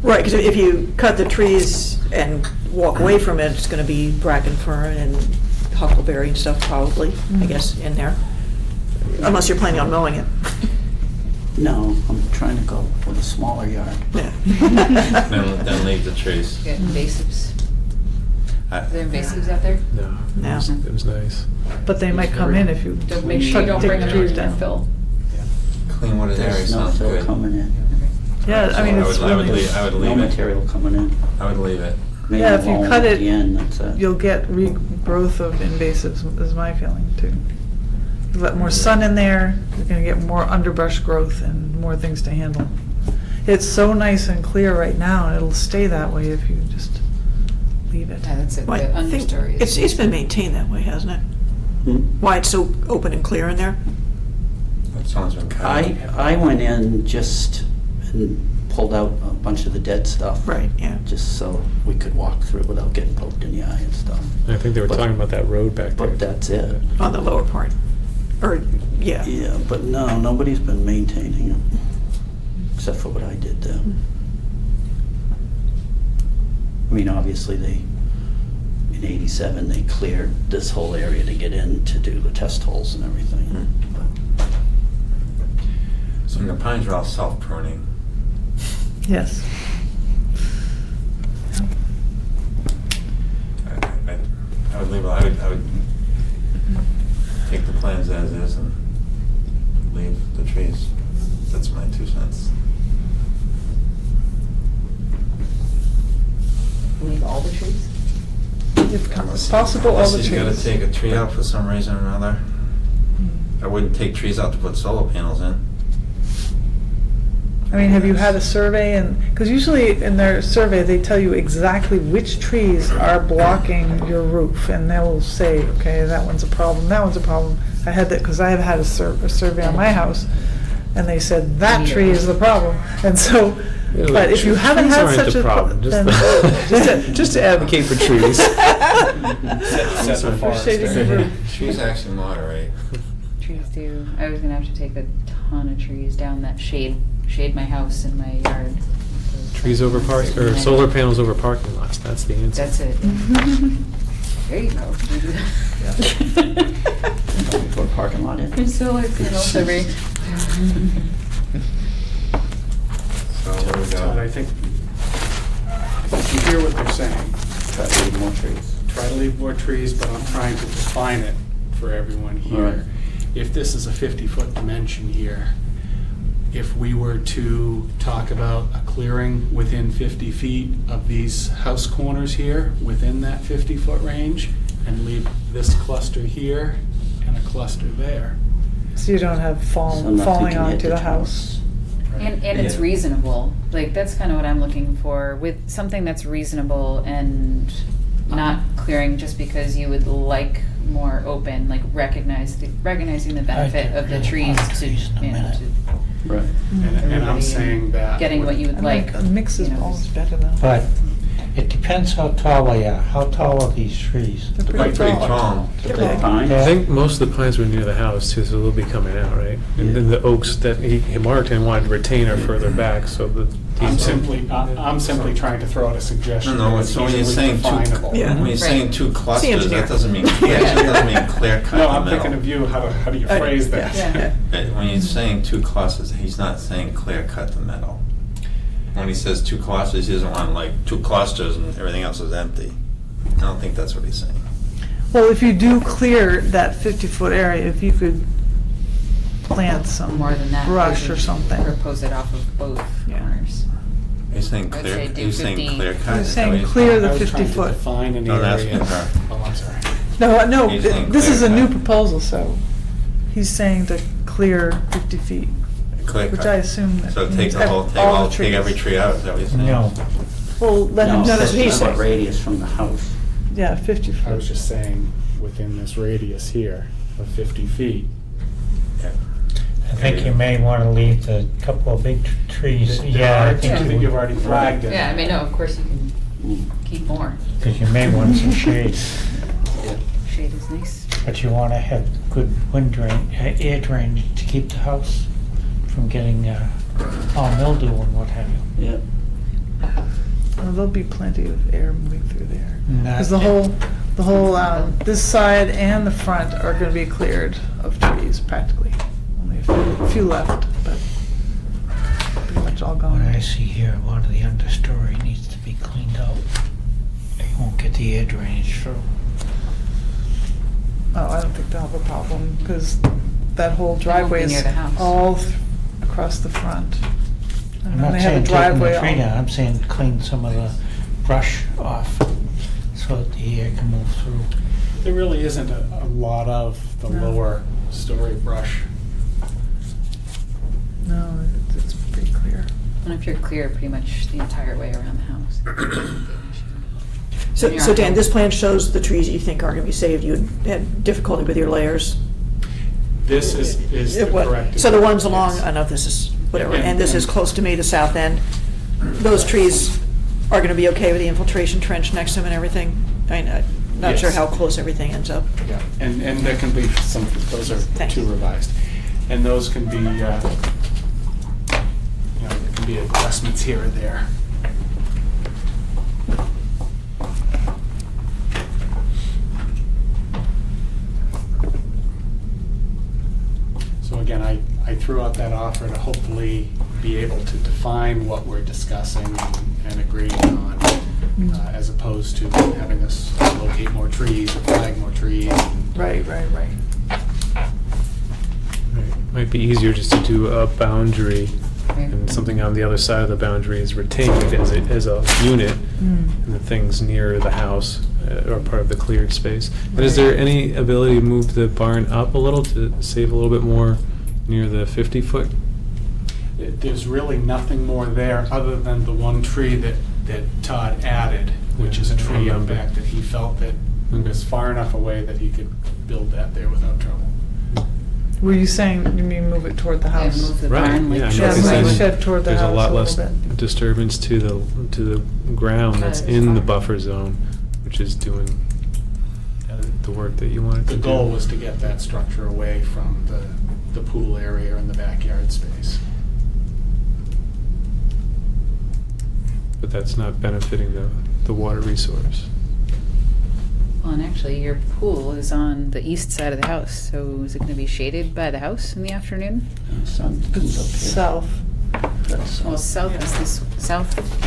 Right, because if you cut the trees and walk away from it, it's going to be bracken fern and huckleberry and stuff probably, I guess, in there. Unless you're planning on mowing it. No, I'm trying to go with a smaller yard. Yeah. Then leave the trees. You got invasives? Are there invasives out there? No. No. It was nice. But they might come in if you. Just make sure you don't take bring the them trees in down. and fill. Clean wooded area There's no sounds fill good. coming in. Yeah, I mean, it's I would really, leave No it. material coming in. I would leave it. Maybe yeah, if you loam cut at it, the end, that's it. you'll get regrowth of invasives, is my feeling too. You let more sun in there, you're gonna get more underbrush growth and more things to handle. It's so nice and clear right now, and it'll stay that way if you just leave it. Yeah, that's it. Well, The I think understory is. it's been maintained that way, hasn't it? Why it's so open and clear in there? That sounds been cut. I went in just and pulled out a bunch of the dead stuff. Right, yeah. Just so we could walk through without getting poked in the eye and stuff. I think they were But- talking about that road back there. But that's it. On the lower part. Or, yeah. Yeah, but no, nobody's been maintaining it, except for what I did there. I mean, obviously, in '87, they cleared this whole area to get in to do the test holes and everything. So the pines are all self-pruning. Yes. I would leave it. I would take the plans as is and leave the trees. That's my 2 cents. Leave all the trees? If possible, all the Unless he's gotta trees. take a tree out for some reason or another. I wouldn't take trees out to put solar panels in. I mean, have you had a survey? And because usually in their survey, they tell you exactly which trees are blocking your roof, and they will say, okay, that one's a problem, that one's a problem. I had that because I have had a survey on my house, and they said that tree is the problem. And so, but if you haven't Trees had aren't such the a problem, then just to advocate for trees. Set the forest shading the area. roof. Trees actually moderate. Trees do. I was gonna have to take a ton of trees down that shade my house and my yard. Trees over or solar panels over parking lots. That's the answer. That's it. There you go. We do that. Put a parking lot in. Solar panels every. So where we Todd, I go? think, you hear what they're saying. Try to leave more trees. Try to leave more trees, but I'm trying to define it for everyone All right. here. If this is a 50-foot dimension here, if we were to talk about a clearing within 50 feet of these house corners here, within that 50-foot range, and leave this cluster here and a cluster there. So you don't have So nothing falling can hit onto the tree. house. And it's Yeah. reasonable. Like, that's kind of what I'm looking for, with something that's reasonable and not clearing just because you would like more open, like recognizing the benefit of the trees to, you know, Right. And I'm everybody saying that. getting what you would like. A mix is you know, always better though. But it depends how tall they are. How tall are these trees? They're Pretty tall. The big pine? I think most of the pines were near the house too, so they'll be coming out, right? And then the oaks that he marked and wanted to retain are further back, so the. I'm simply trying to throw out a suggestion. No, that's so when you're easily saying definable. Yeah. when you're saying two clusters, engineer. that doesn't mean clear, that doesn't mean clear cut No, in I'm the thinking middle. of you, how do you phrase that? Yeah. When he's saying two clusters, he's not saying clear cut the middle. When he says two clusters, he doesn't want like two clusters and everything else is empty. I don't think that's what he's saying. Well, if you do clear that 50-foot area, if you could plant some More than that. brush we or would something. Propose it off of both Yeah. corners. He's saying I'd clear, say do he's saying 50. clear cut. He's is that what saying he's clear saying? the I was trying to 50-foot. define an No, that's area. been her. Oh, I'm sorry. No, He's saying this is a clear new cut. proposal, so he's saying to clear 50 feet, Clear which cut. I assume that So take means the whole, all the take trees. every tree out, is that what he's saying? No. Well, let him, No, no, that's what he's 50-foot saying. radius from the house. Yeah, 50 I was foot. just saying, within this radius here of 50 feet. I think you may want to leave the couple of big trees. There are two think that you you've would. already flagged it. Yeah, I mean, no, of course you can keep more. Because you may want some shade, Shade is nice. but you want to have good wind drain, air drainage to keep the house from getting all mildew and what have you. Yep. Well, there'll be plenty of air moving through there. Not- Because the whole, this side and the front are gonna be cleared of trees practically. Only a few left, but pretty much all What gone. I see here, a lot of the understory needs to be cleaned out. You won't get the air drainage through. Oh, I don't think they'll have a problem, because that whole driveway near is the house. all across the front. I'm And then not they have a saying taking driveway the tree all- down, I'm saying clean some of the brush off so that the air can move through. There really isn't a lot of the No. lower story brush. No, it's pretty clear. And if you're clear pretty much the entire way around the house. So Dan, this plan shows the trees that you think are gonna be saved. You had difficulty with your layers. This is the correct. So the ones along, Yes. I know this is whatever, And- and this is close to me, the south end, those trees are gonna be okay with the infiltration trench next to them and everything? I'm not sure Yes. how close everything ends up. Yeah, and there can be some, those are Thanks. too revised. And those can be, there can be adjustments here or there. So again, I threw out that offer to hopefully be able to define what we're discussing and agreeing on, as opposed to having us locate more trees or flag more trees. Right. Right. Might be easier just to do a boundary and something on the other side of the boundary is retained as a unit, and the things near the house are part of the cleared space. And is there any ability to move the barn up a little to save a little bit more near the 50-foot? There's really nothing more there other than the one tree that Todd added, which is a tree out back that he felt that was far enough away that he could build that there without trouble. Were you saying, you mean move it toward the Yeah, house? move the Right, barn like yeah, I Yeah, know, 'cause move the then shed toward the there's house a lot less little bit. disturbance to the ground that's That is in the fine. buffer zone, which is doing the work that you wanted to The do. goal was to get that structure away from the pool area and the backyard space. But that's not benefiting the water resource. Well, and actually, your pool is on the east side of the house, so is it gonna be shaded by the house in the afternoon? Sun It's comes up here. south. That's Well, south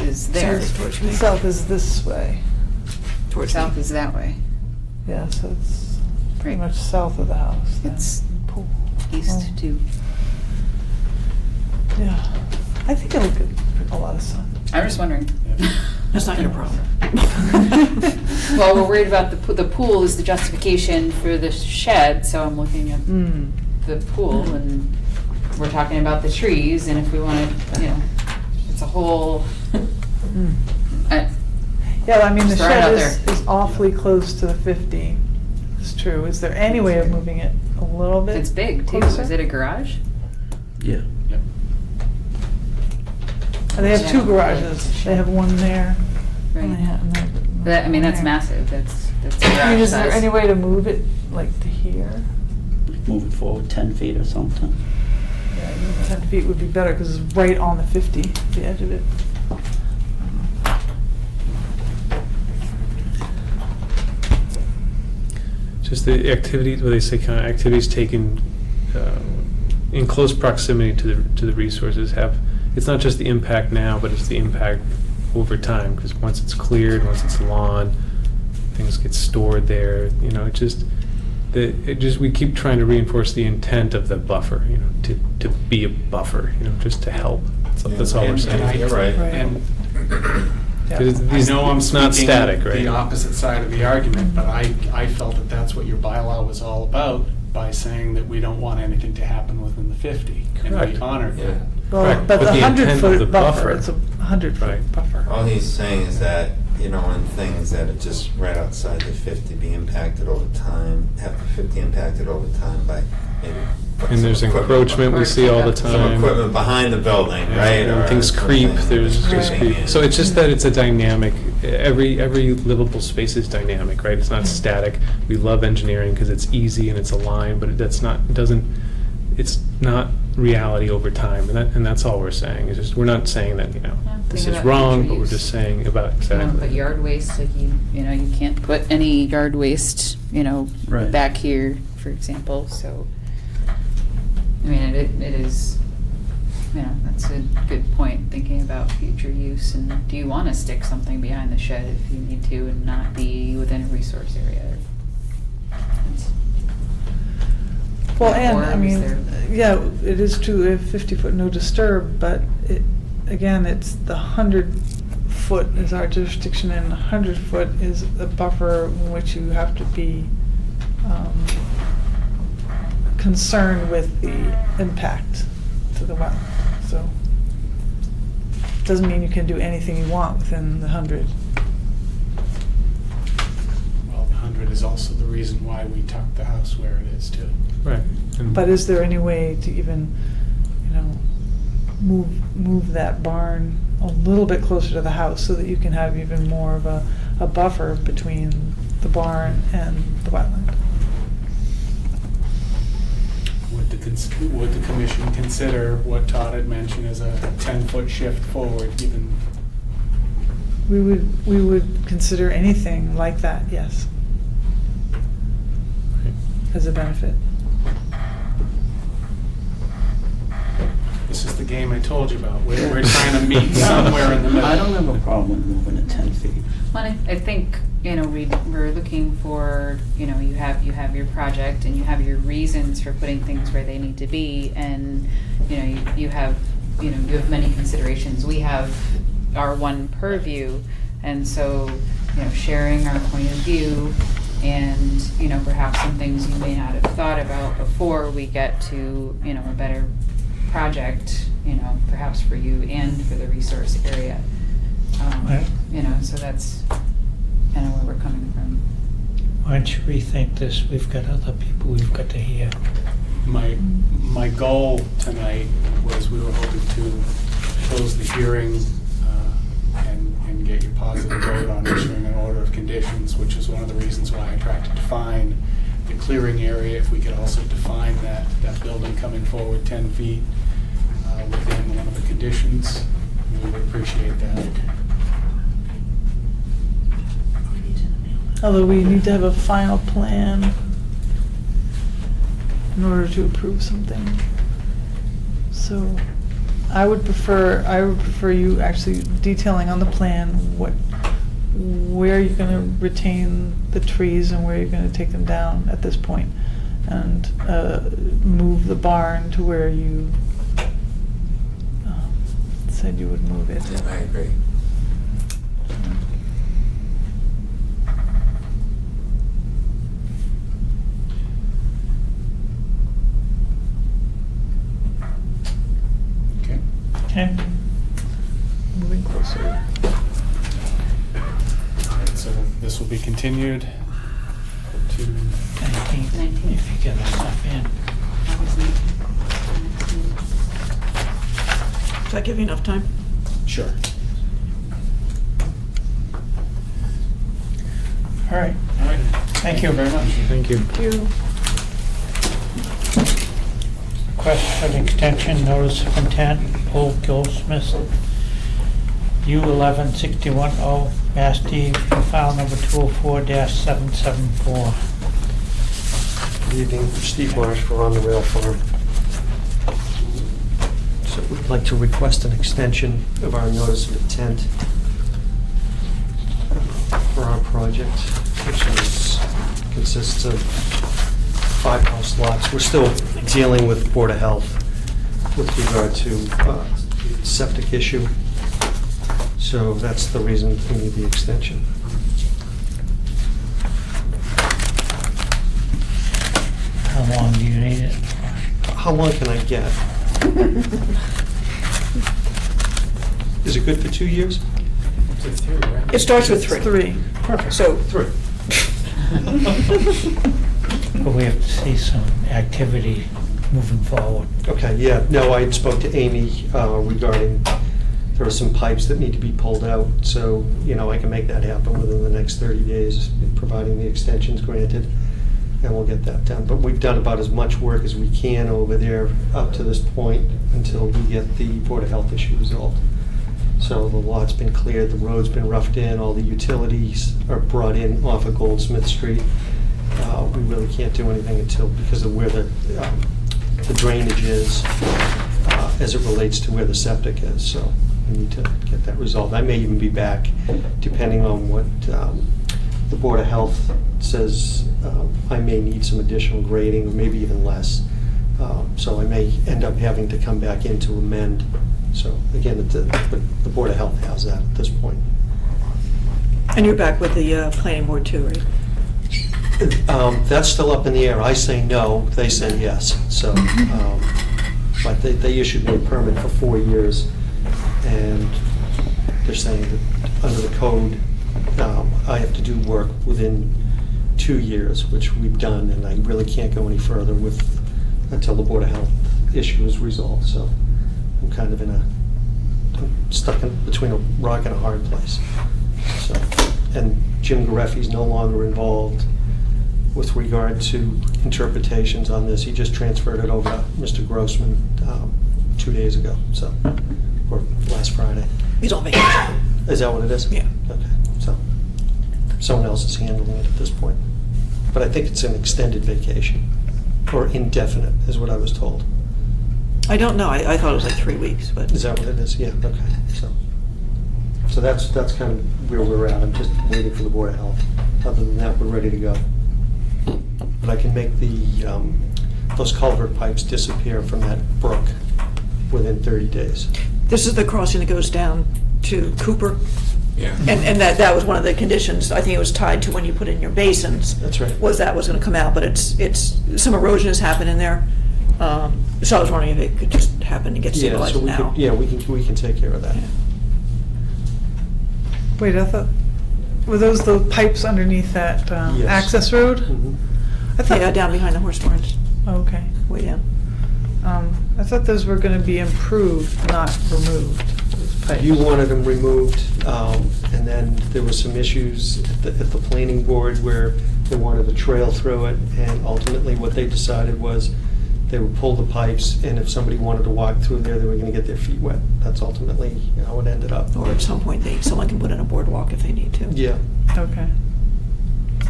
is there. South is this way. South is that way. Yeah, so it's pretty Right. much south of the house. then. It's Pool. east Oh. too. Yeah, I think it'll get a lot of sun. I'm just wondering. That's not your problem. Well, we're worried about the pool is the justification for the shed, so I'm looking at the pool, and we're talking about the trees, and if we want to, it's a whole. Yeah, I mean, the Just throw it out shed is awfully close to the 50. It's true. Is there any way of moving it a little bit? It's big too. closer? Is it a garage? Yeah. And they have two garages. They have one there. Right. And they have, That, I mean, that's there. massive. That's I mean, garage is there size. any way to move it, like, to here? Move it forward 10 feet or something. Yeah, I mean, 10 feet would be better, because it's right on the 50, the edge of it. Just the activities, what they say, kind of activities taken in close proximity to the resources have, it's not just the impact now, but it's the impact over time, because once it's cleared, once it's lawn, things get stored there, we keep trying to reinforce the intent of the buffer, to be a buffer, just to help. That's all we're saying. You're right. And Because I know I'm it's not speaking static, right? the opposite side of the argument, but I felt that that's what your bylaw was all about by saying that we don't want anything to happen within the 50. And Correct. we honored that. Well, Correct, but but the the intent of 100-foot the buffer, buffer. it's a 100-foot Right. buffer. All he's saying is that, when things that are just right outside the 50 be impacted over time, have the 50 impacted over time by maybe. And there's some equipment encroachment we see all the Some time. equipment behind the building, right? And or things creep, something there's just creeping creep. in. So it's just that it's a dynamic, every livable space is dynamic, right? It's not static. We love engineering because it's easy and it's aligned, but it's not reality over time. And that's all we're saying. It's just, we're not saying that, this think is about wrong, future but we're use. just saying about But exactly. yard waste, like you can't put any yard waste, Right. back here, for example, so. I mean, it is, that's a good point, thinking about future use, and do you want to stick something behind the shed if you need to and not be within a resource area? Well, and, Or I is mean, there- yeah, it is true, we have 50-foot no disturb, but again, it's the 100-foot is our jurisdiction, and 100-foot is a buffer in which you have to be concerned with the impact to the wetland. So, doesn't mean you can do anything you want within the 100. Well, the 100 is also the reason why we tucked the house where it is too. Right. And- But is there any way to even, move that barn a little bit closer to the house so that you can have even more of a buffer between the barn and the wetland? Would the commission consider what Todd had mentioned as a 10-foot shift forward, given? We would consider anything like that, yes, as a benefit. This is the game I told you about. We're trying to meet somewhere in the middle. I don't have a problem moving it 10 feet. Well, I think, we're looking for, you have your project and you have your reasons for putting things where they need to be, and, you have many considerations. We have our one purview, and so, sharing our point of view and, perhaps some things you may not have thought about before we get to, a better project, perhaps for you and for the resource area. Right. So that's kind of where we're coming from. Why don't you rethink this? We've got other people we've got to hear. My goal tonight was we were hoping to close the hearing and get your positive vote on issuing an order of conditions, which is one of the reasons why I tried to define the clearing area. If we could also define that building coming forward 10 feet within one of the conditions, we would appreciate that. Although we need to have a final plan in order to approve something. So I would prefer you actually detailing on the plan where you're gonna retain the trees and where you're gonna take them down at this point, and move the barn to where you said you would move it. I agree. Okay. Okay. Moving closer. So this will be continued to 19th, if you get us stuff in. Does that give you enough time? Sure. All right. All right. Thank you very much. Thank you. You, Request for an extension, notice of intent, Old Goldsmith, U1161O, Mass D, file number 204-774. Good evening, Steve Marsh for On the Rail Farm. So we'd like to request an extension of our notice of intent for our project, which consists of 5 house lots. We're still dealing with Board of Health with regard to septic issue. So that's the reason we need the extension. How long do you need it? How long can I get? Is it good for 2 years? it starts with 3. 3. Perfect. So 3. But we have to see some activity moving forward. Okay, yeah, no, I spoke to Amy regarding, there are some pipes that need to be pulled out, so, I can make that happen within the next 30 days, providing the extension's granted, and we'll get that done. But we've done about as much work as we can over there up to this point until we get the Board of Health issue resolved. So the lot's been cleared, the road's been roughed in, all the utilities are brought in off of Goldsmith Street. We really can't do anything because of where the drainage is as it relates to where the septic is, so we need to get that resolved. I may even be back, depending on what the Board of Health says. I may need some additional grading, or maybe even less. So I may end up having to come back in to amend. So again, the Board of Health has that at this point. and you're back with the planning board too, right? That's still up in the air. I say no, they say yes. So, but they issued me a permit for 4 years, and they're saying that under the code, I have to do work within 2 years, which we've done, and I really can't go any further until the Board of Health issue is resolved. So I'm kind of I'm stuck between a rock and a hard place. So, and Jim Gareffi's no longer involved with regard to interpretations on this. He just transferred it over to Mr. Grossman 2 days ago, or last Friday. He's on vacation. Is that what it is? Yeah. Okay, so someone else is handling it at this point. But I think it's an extended vacation, or indefinite, is what I was told. I don't know, I thought it was like 3 weeks, but. Is that what it is? Yeah, okay, so that's kind of where we're at. I'm just waiting for the Board of Health. Other than that, we're ready to go. But I can make those culvert pipes disappear from that brook within 30 days. This is the crossing that goes down to Cooper? Yeah. And that was one of the conditions, I think it was tied to when you put in your basins. That's right. Was gonna come out, but it's, some erosion has happened in there. So I was wondering if it could just happen and get stabilized now. We can take care of that. Yeah. Wait, I thought, were those the pipes underneath that Yes. access road? Mhm. I thought, Yeah, down behind the horse barns, oh, okay. way down. I thought those were gonna be improved, not removed, those pipes. You wanted them removed, and then there were some issues at the planning board where they wanted a trail through it, and ultimately what they decided was they would pull the pipes, and if somebody wanted to walk through there, they were gonna get their feet wet. That's ultimately how it ended up. Or at some point, someone can put in a boardwalk if they need to. Yeah, Okay.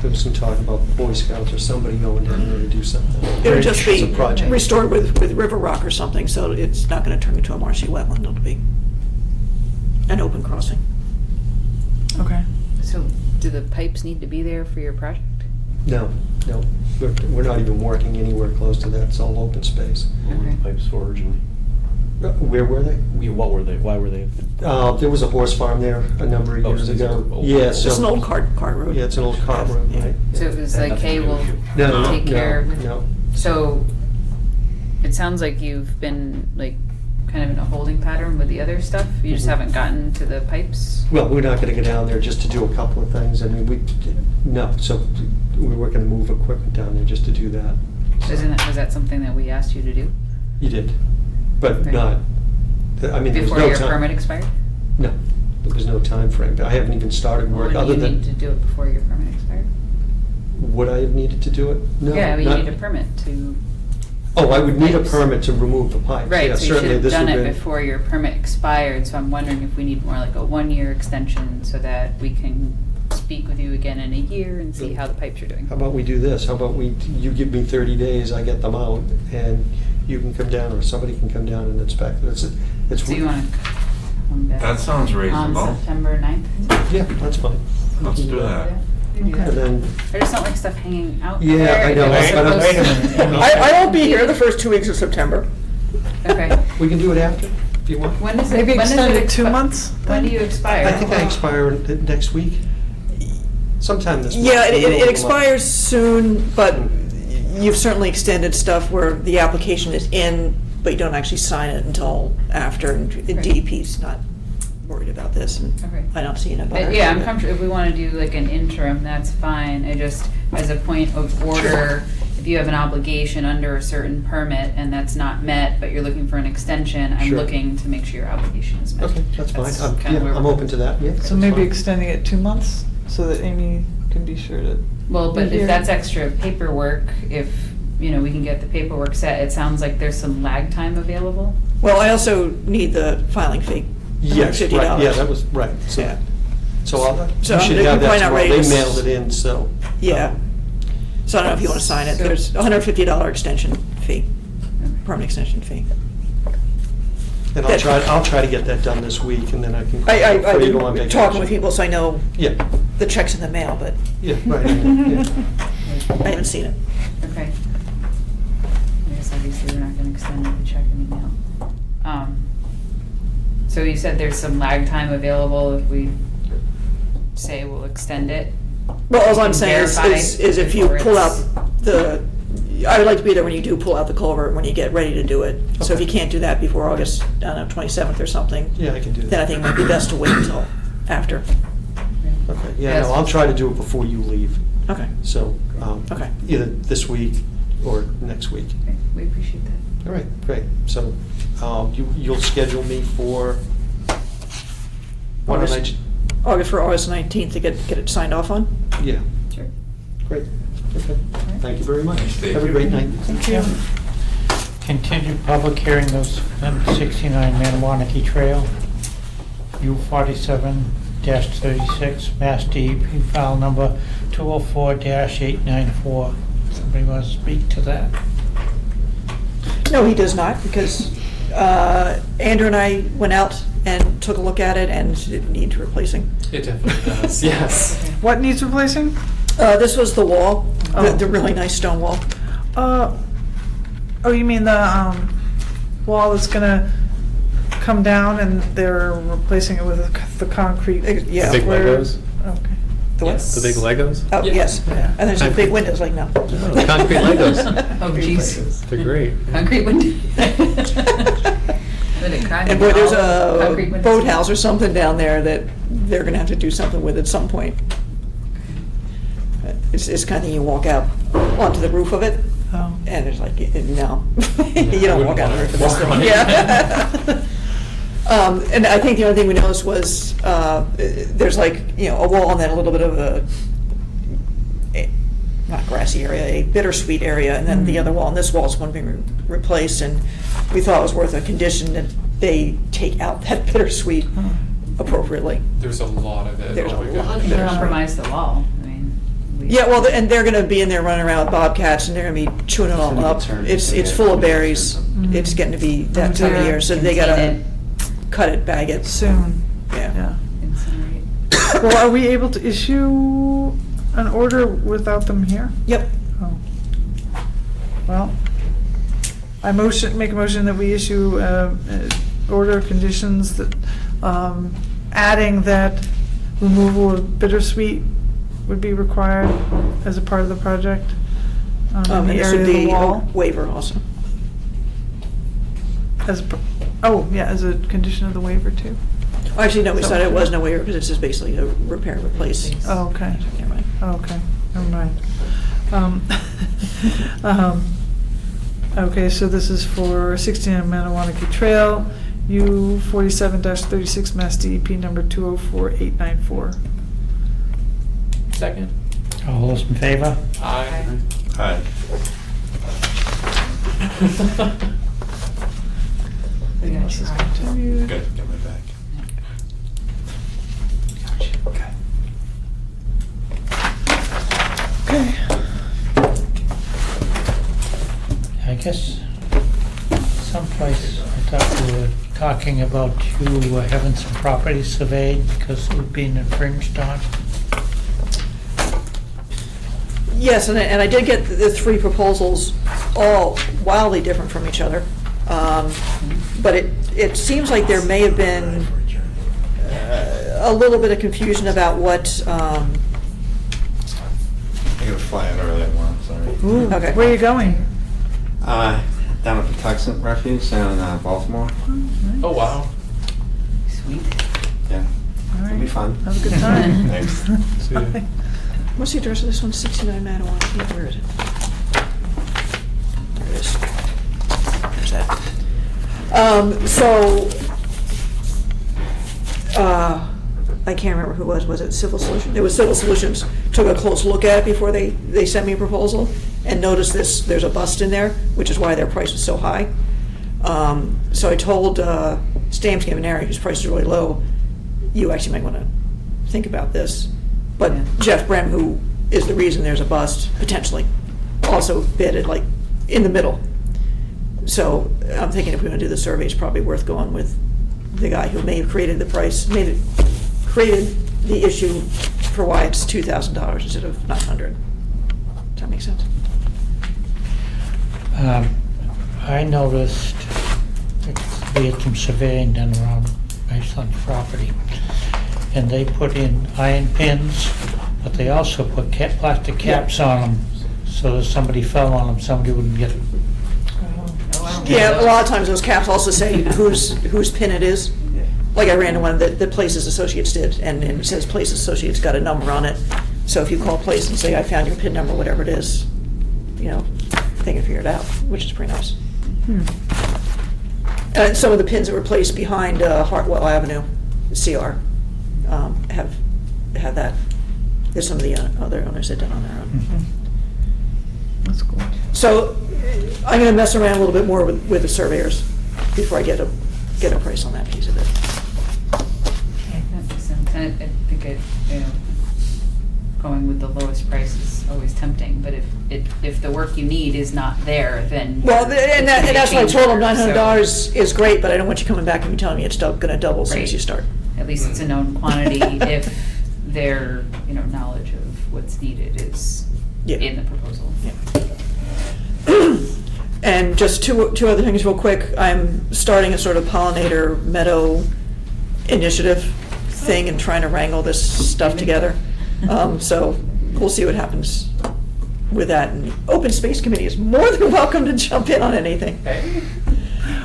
there was some talk about Boy Scouts or somebody going down there to do something. It would just be It's a project. restored with river rock or something, so it's not gonna turn into a marshy wetland, it'll be an open crossing. Okay. So do the pipes need to be there for your project? No, we're not even working anywhere close to that. It's all open space. Okay. Pipes for originally. Where were they? What were they? Why were they? There was a horse farm there a number of Oh, years so these are ago. old- Yeah, old- so. It's an old cart road. Yeah, it's an old cart road, right? So it was Had like, nothing hey, to do we'll with you. No, take care of it. No. So it sounds like you've been like kind of in a holding pattern with the other stuff. You just Mhm. haven't gotten to the pipes. Well, we're not gonna go down there just to do a couple of things. I mean, so we weren't gonna move equipment down there just to do that. Was that something that we asked you to do You did, but Okay. not, I mean, there was before no your time. permit expired? No, there was no time frame. I haven't even started work, Well, other you need to than, do it before your permit expired. would I have needed to do it? No. Yeah, but you not- need a permit to. Oh, I would need a pipes. permit to remove the pipes. Yeah, Right, so you should certainly have this done would've it been- before your permit expired, so I'm wondering if we need more like a 1-year extension so that we can speak with you again in a year and see how the pipes are doing. How about we do this? How about you give me 30 days, I get them out, and you can come down, or somebody can come down and inspect. It's. So you wanna come back? That sounds reasonable. On September 9th? Yeah, that's fine. Let's do that. Yeah, we can do And that. then, I just don't like stuff hanging out Yeah, there. I know. If it was Wait a supposed- minute. I won't be here the first 2 weeks of September. Okay. we can do it after, if you want. When is it? Maybe when does extend it 2 expi- months? When do you expire? I think I expire next week. Sometime this month. Yeah, the middle of it the month. expires soon, but you've certainly extended stuff where the application is in, but you don't actually sign it until after, and the Right. DEP's not worried about this, and Okay. I don't see it about it. Yeah, I'm comfortable, if we wanna do like an interim, that's fine, I just, as a point of order, if you have an obligation under a certain permit and that's not met, but you're looking for an extension, I'm Sure. looking to make sure your obligation is met. Okay, that's fine. kinda where I'm we're- open to that, yeah. So that's maybe fine. extending it 2 months so that Amy can be sure to. Well, but be if here. that's extra paperwork, if, you know, we can get the paperwork set, it sounds like there's some lag time available. Well, I also need the filing fee. Yes, $150. right, yeah, that was, right. Yeah. So So you should you're have probably that not tomorrow. ready They to mailed it in, so. Yeah. So I don't know if you want to sign it. So- There's a $150 extension fee, permanent extension fee. And I'll try to get that done this week, and then I can. I've before you go on been vacation. talking with people, so I know Yeah, the check's in the mail, but yeah, right, yeah. I haven't seen it. Okay. I guess obviously we're not gonna extend the check in the mail. So you said there's some lag time available if we say we'll extend it? Well, all You I'm can saying verify is if you before pull out it's- I would like to be there when you do pull out the culvert, when you get ready to do it. So if you can't do that before August, I don't know, 27th or something, Yeah, I can do that. then I think it might be best to wait until after. Okay, yeah, no, I'll try to do it before you leave. Okay. So, Okay. either this week or next week. Okay, we appreciate that. All right, great. So, you'll schedule me for, why don't I, August 19th to get it signed off on? yeah, Sure. great. Okay, thank you very much. Thank Have a you. great night. Thank you. Continued public hearing of number 69 Manawanaki Trail, U47-36, Mass DEP file number 204-894. Somebody want to speak to that? No, he does not, because Andrew and I went out and took a look at it, and it needs replacing. It definitely does, yes. What needs replacing? This was the wall, Oh. the really nice stone wall. Oh, you mean the wall that's gonna come down and they're replacing it with the concrete? Yeah. The big square- Legos? Okay. The what? Yes. The big Legos? Oh, Yeah. yes, and there's some big windows, like, no. Oh, concrete Legos. Oh, jeez. They're great. Concrete window. And boy, there's a Concrete windows. boathouse or something down there that they're gonna have to do something with at some point. It's kind of, you walk out onto the roof of it, Oh. and it's like, no, you don't walk out on the roof of this Walk thing. on it. Yeah. And I think the only thing we noticed was, there's like, a wall and then a little bit of not grassy area, a bittersweet area, and then the other wall, and this wall's one being replaced, and we thought it was worth a condition that they take out that bittersweet appropriately. There's a lot of it. There's Oh a my lot gosh. of it. Compromise the wall, I mean. Yeah, well, and they're gonna be in there running around with bobcats, and they're gonna be chewing it all gonna up. get turned It's into full of a- berries. It's getting to be that time of dear. year, so they Contain gotta it. cut it, bag it. Soon, Yeah. yeah. Incinerate. Well, are we able to issue an order without them here? Yep. Oh. Well, make a motion that we issue order of conditions that, adding that removal of bittersweet would be required as a part of the project. In And the this area would of the be a wall. waiver also. As a condition of the waiver too. Actually, no, we So- said it was no waiver because this is basically a repair and replace. Oh, okay. Never mind. Okay, never mind. Okay, so this is for 69 Manawanaki Trail, U 47-36, Mass DEP number 204894. Second? All those in favor? Aye. Hi. This is continued. Good, get my back. Okay. I guess someplace I thought we were talking about you having some property surveyed because it was being infringed on. Yes, and I did get the three proposals, all wildly different from each other. But it seems like there may have been a little bit of confusion about what, I gotta fly out early tomorrow, sorry. Ooh, Okay. where are you going? Down at the Tuxant Refuge down in Baltimore. Oh, wow. Sweet. Yeah, All it'll be right. fun. Have a good time. Thanks. See ya. what's the address of this one? 69 Manawanaki, where is it? There it is. There's that. I can't remember who it was it Civil Solutions? It was Civil Solutions, took a close look at it before they sent me a proposal, and noticed there's a bust in there, which is why their price was so high. So I told Stamps Gavinari, whose price is really low, you actually might want to think about this. But Yeah. Jeff Brem, who is the reason there's a bust, potentially, also bid it like in the middle. So I'm thinking if we're going to do the survey, it's probably worth going with the guy who may have created the price, created the issue for why it's $2,000 instead of $900. Does that make sense? I noticed we had some surveying done around my son's property, and they put in iron pins, but they also put plastic caps on them, so if somebody fell on them, somebody wouldn't get it. Yeah, a lot of times those caps also say whose pin it is. Like I ran into one that Places Associates did, and it says Places Associates got a number on it. So if you call Place and say, I found your pin number, whatever it is, they can figure it out, which is pretty nice. And some of the pins that were placed behind Hartwell Avenue, CR, have that. There's some of the other owners that did on their own. That's cool. So I'm going to mess around a little bit more with the surveyors before I get a price on that piece of it. That makes sense. And I think going with the lowest price is always tempting, but if the work you need is not there, then. Well, and that's why I told them $900 So- is great, but I don't want you coming back and telling me it's going to double as soon as Right. you start. At least it's a known quantity if their, knowledge of what's needed is Yeah. in the proposal. And just two other things real quick. I'm starting a sort of pollinator meadow initiative thing and trying to wrangle this stuff together. So we'll see what happens with that. And the Open Space Committee is more than welcome to jump in on anything.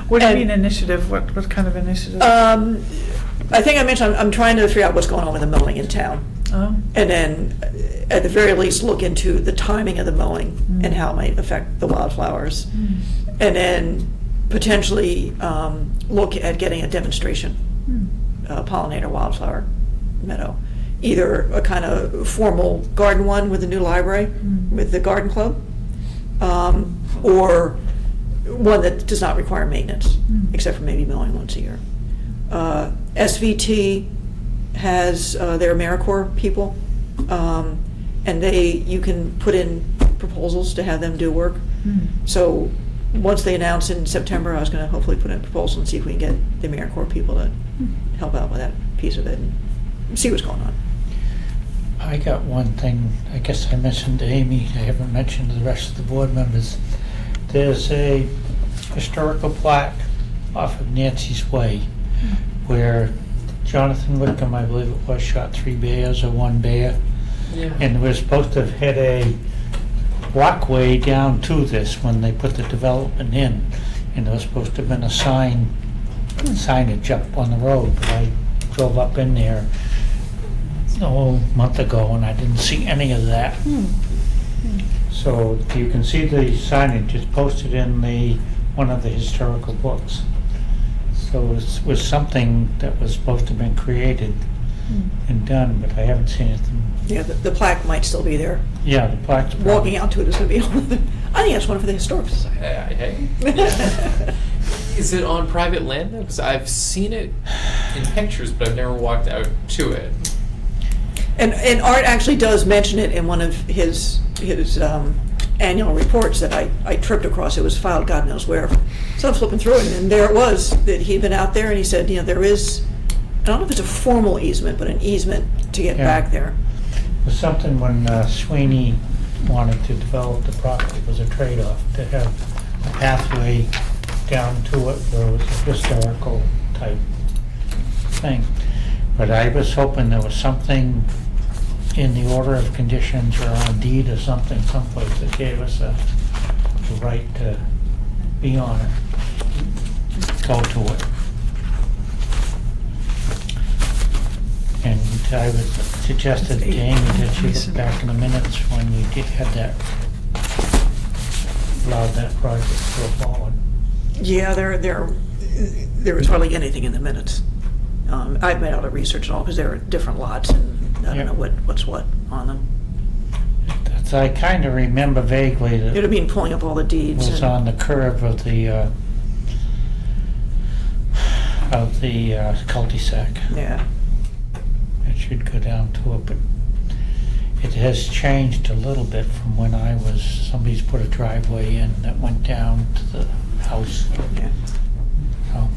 What do you And- mean initiative? What kind of initiative? I think I mentioned I'm trying to figure out what's going on with the mowing in town. Oh. And then, at the very least, look into the timing of the mowing and how it might affect the wildflowers. And then potentially look at getting a demonstration, pollinator wildflower meadow. Either a kind of formal garden one with the new library, with the garden club, or one that does not require maintenance, except for maybe mowing once a year. SVT has their AmeriCorps people, and you can put in proposals to have them do work. So once they announce in September, I was going to hopefully put in a proposal and see if we can get the AmeriCorps people to help out with that piece of it and see what's going on. I got one thing, I guess I mentioned to Amy, I haven't mentioned to the rest of the board members. There's a historical plaque off of Nancy's Way, where Jonathan Whitcomb, I believe it was, shot 3 bears or 1 bear. Yeah. And we're supposed to have had a walkway down to this when they put the development in. And there was supposed to have been a signage up on the road, but I drove up in there a month ago and I didn't see any of that. So you can see the signage, it's posted in one of the historical books. So it was something that was supposed to have been created and done, but I haven't seen it. Yeah, the plaque might still be there. Yeah, the plaque's Walking out to it is going to be, I think that's one for the Historical Society. Hey. Is it on private land though? Because I've seen it in pictures, but I've never walked out to it. And Art actually does mention it in one of his annual reports that I tripped across. It was filed God knows where. So I'm flipping through it, and there it was, that he'd been out there, and he said, there is, I don't know if it's a formal easement, but an easement to get back there. It was something when Sweeney wanted to develop the property, it was a trade-off to have a pathway down to it where it was a historical type thing. But I was hoping there was something in the order of conditions or on a deed or something someplace that gave us the right to be on it, go to it. And I would suggested to Amy that she look back in the minutes when we had that, allowed that project to go forward. Yeah, there was hardly anything in the minutes. I've made all the research and all, because there are different lots, and I don't know what's what on them. I kind of remember vaguely that It'd have been pulling up all the deeds. was on the curve of the cul-de-sac. Yeah. It should go down to it, but it has changed a little bit from when somebody's put a driveway in that went down to the house. Yeah. So,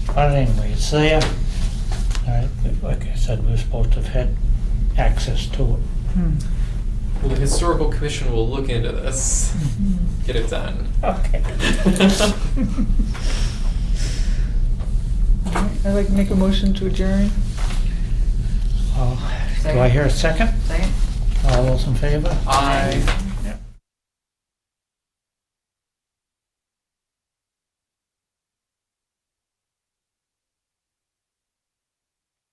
but anyway, it's there. Like I said, we were supposed to have had access to it. Well, the Historical Commission will look into this, get it done. Okay. I'd like to make a motion to adjourn. Do I hear a second? Second? All those in favor? Aye.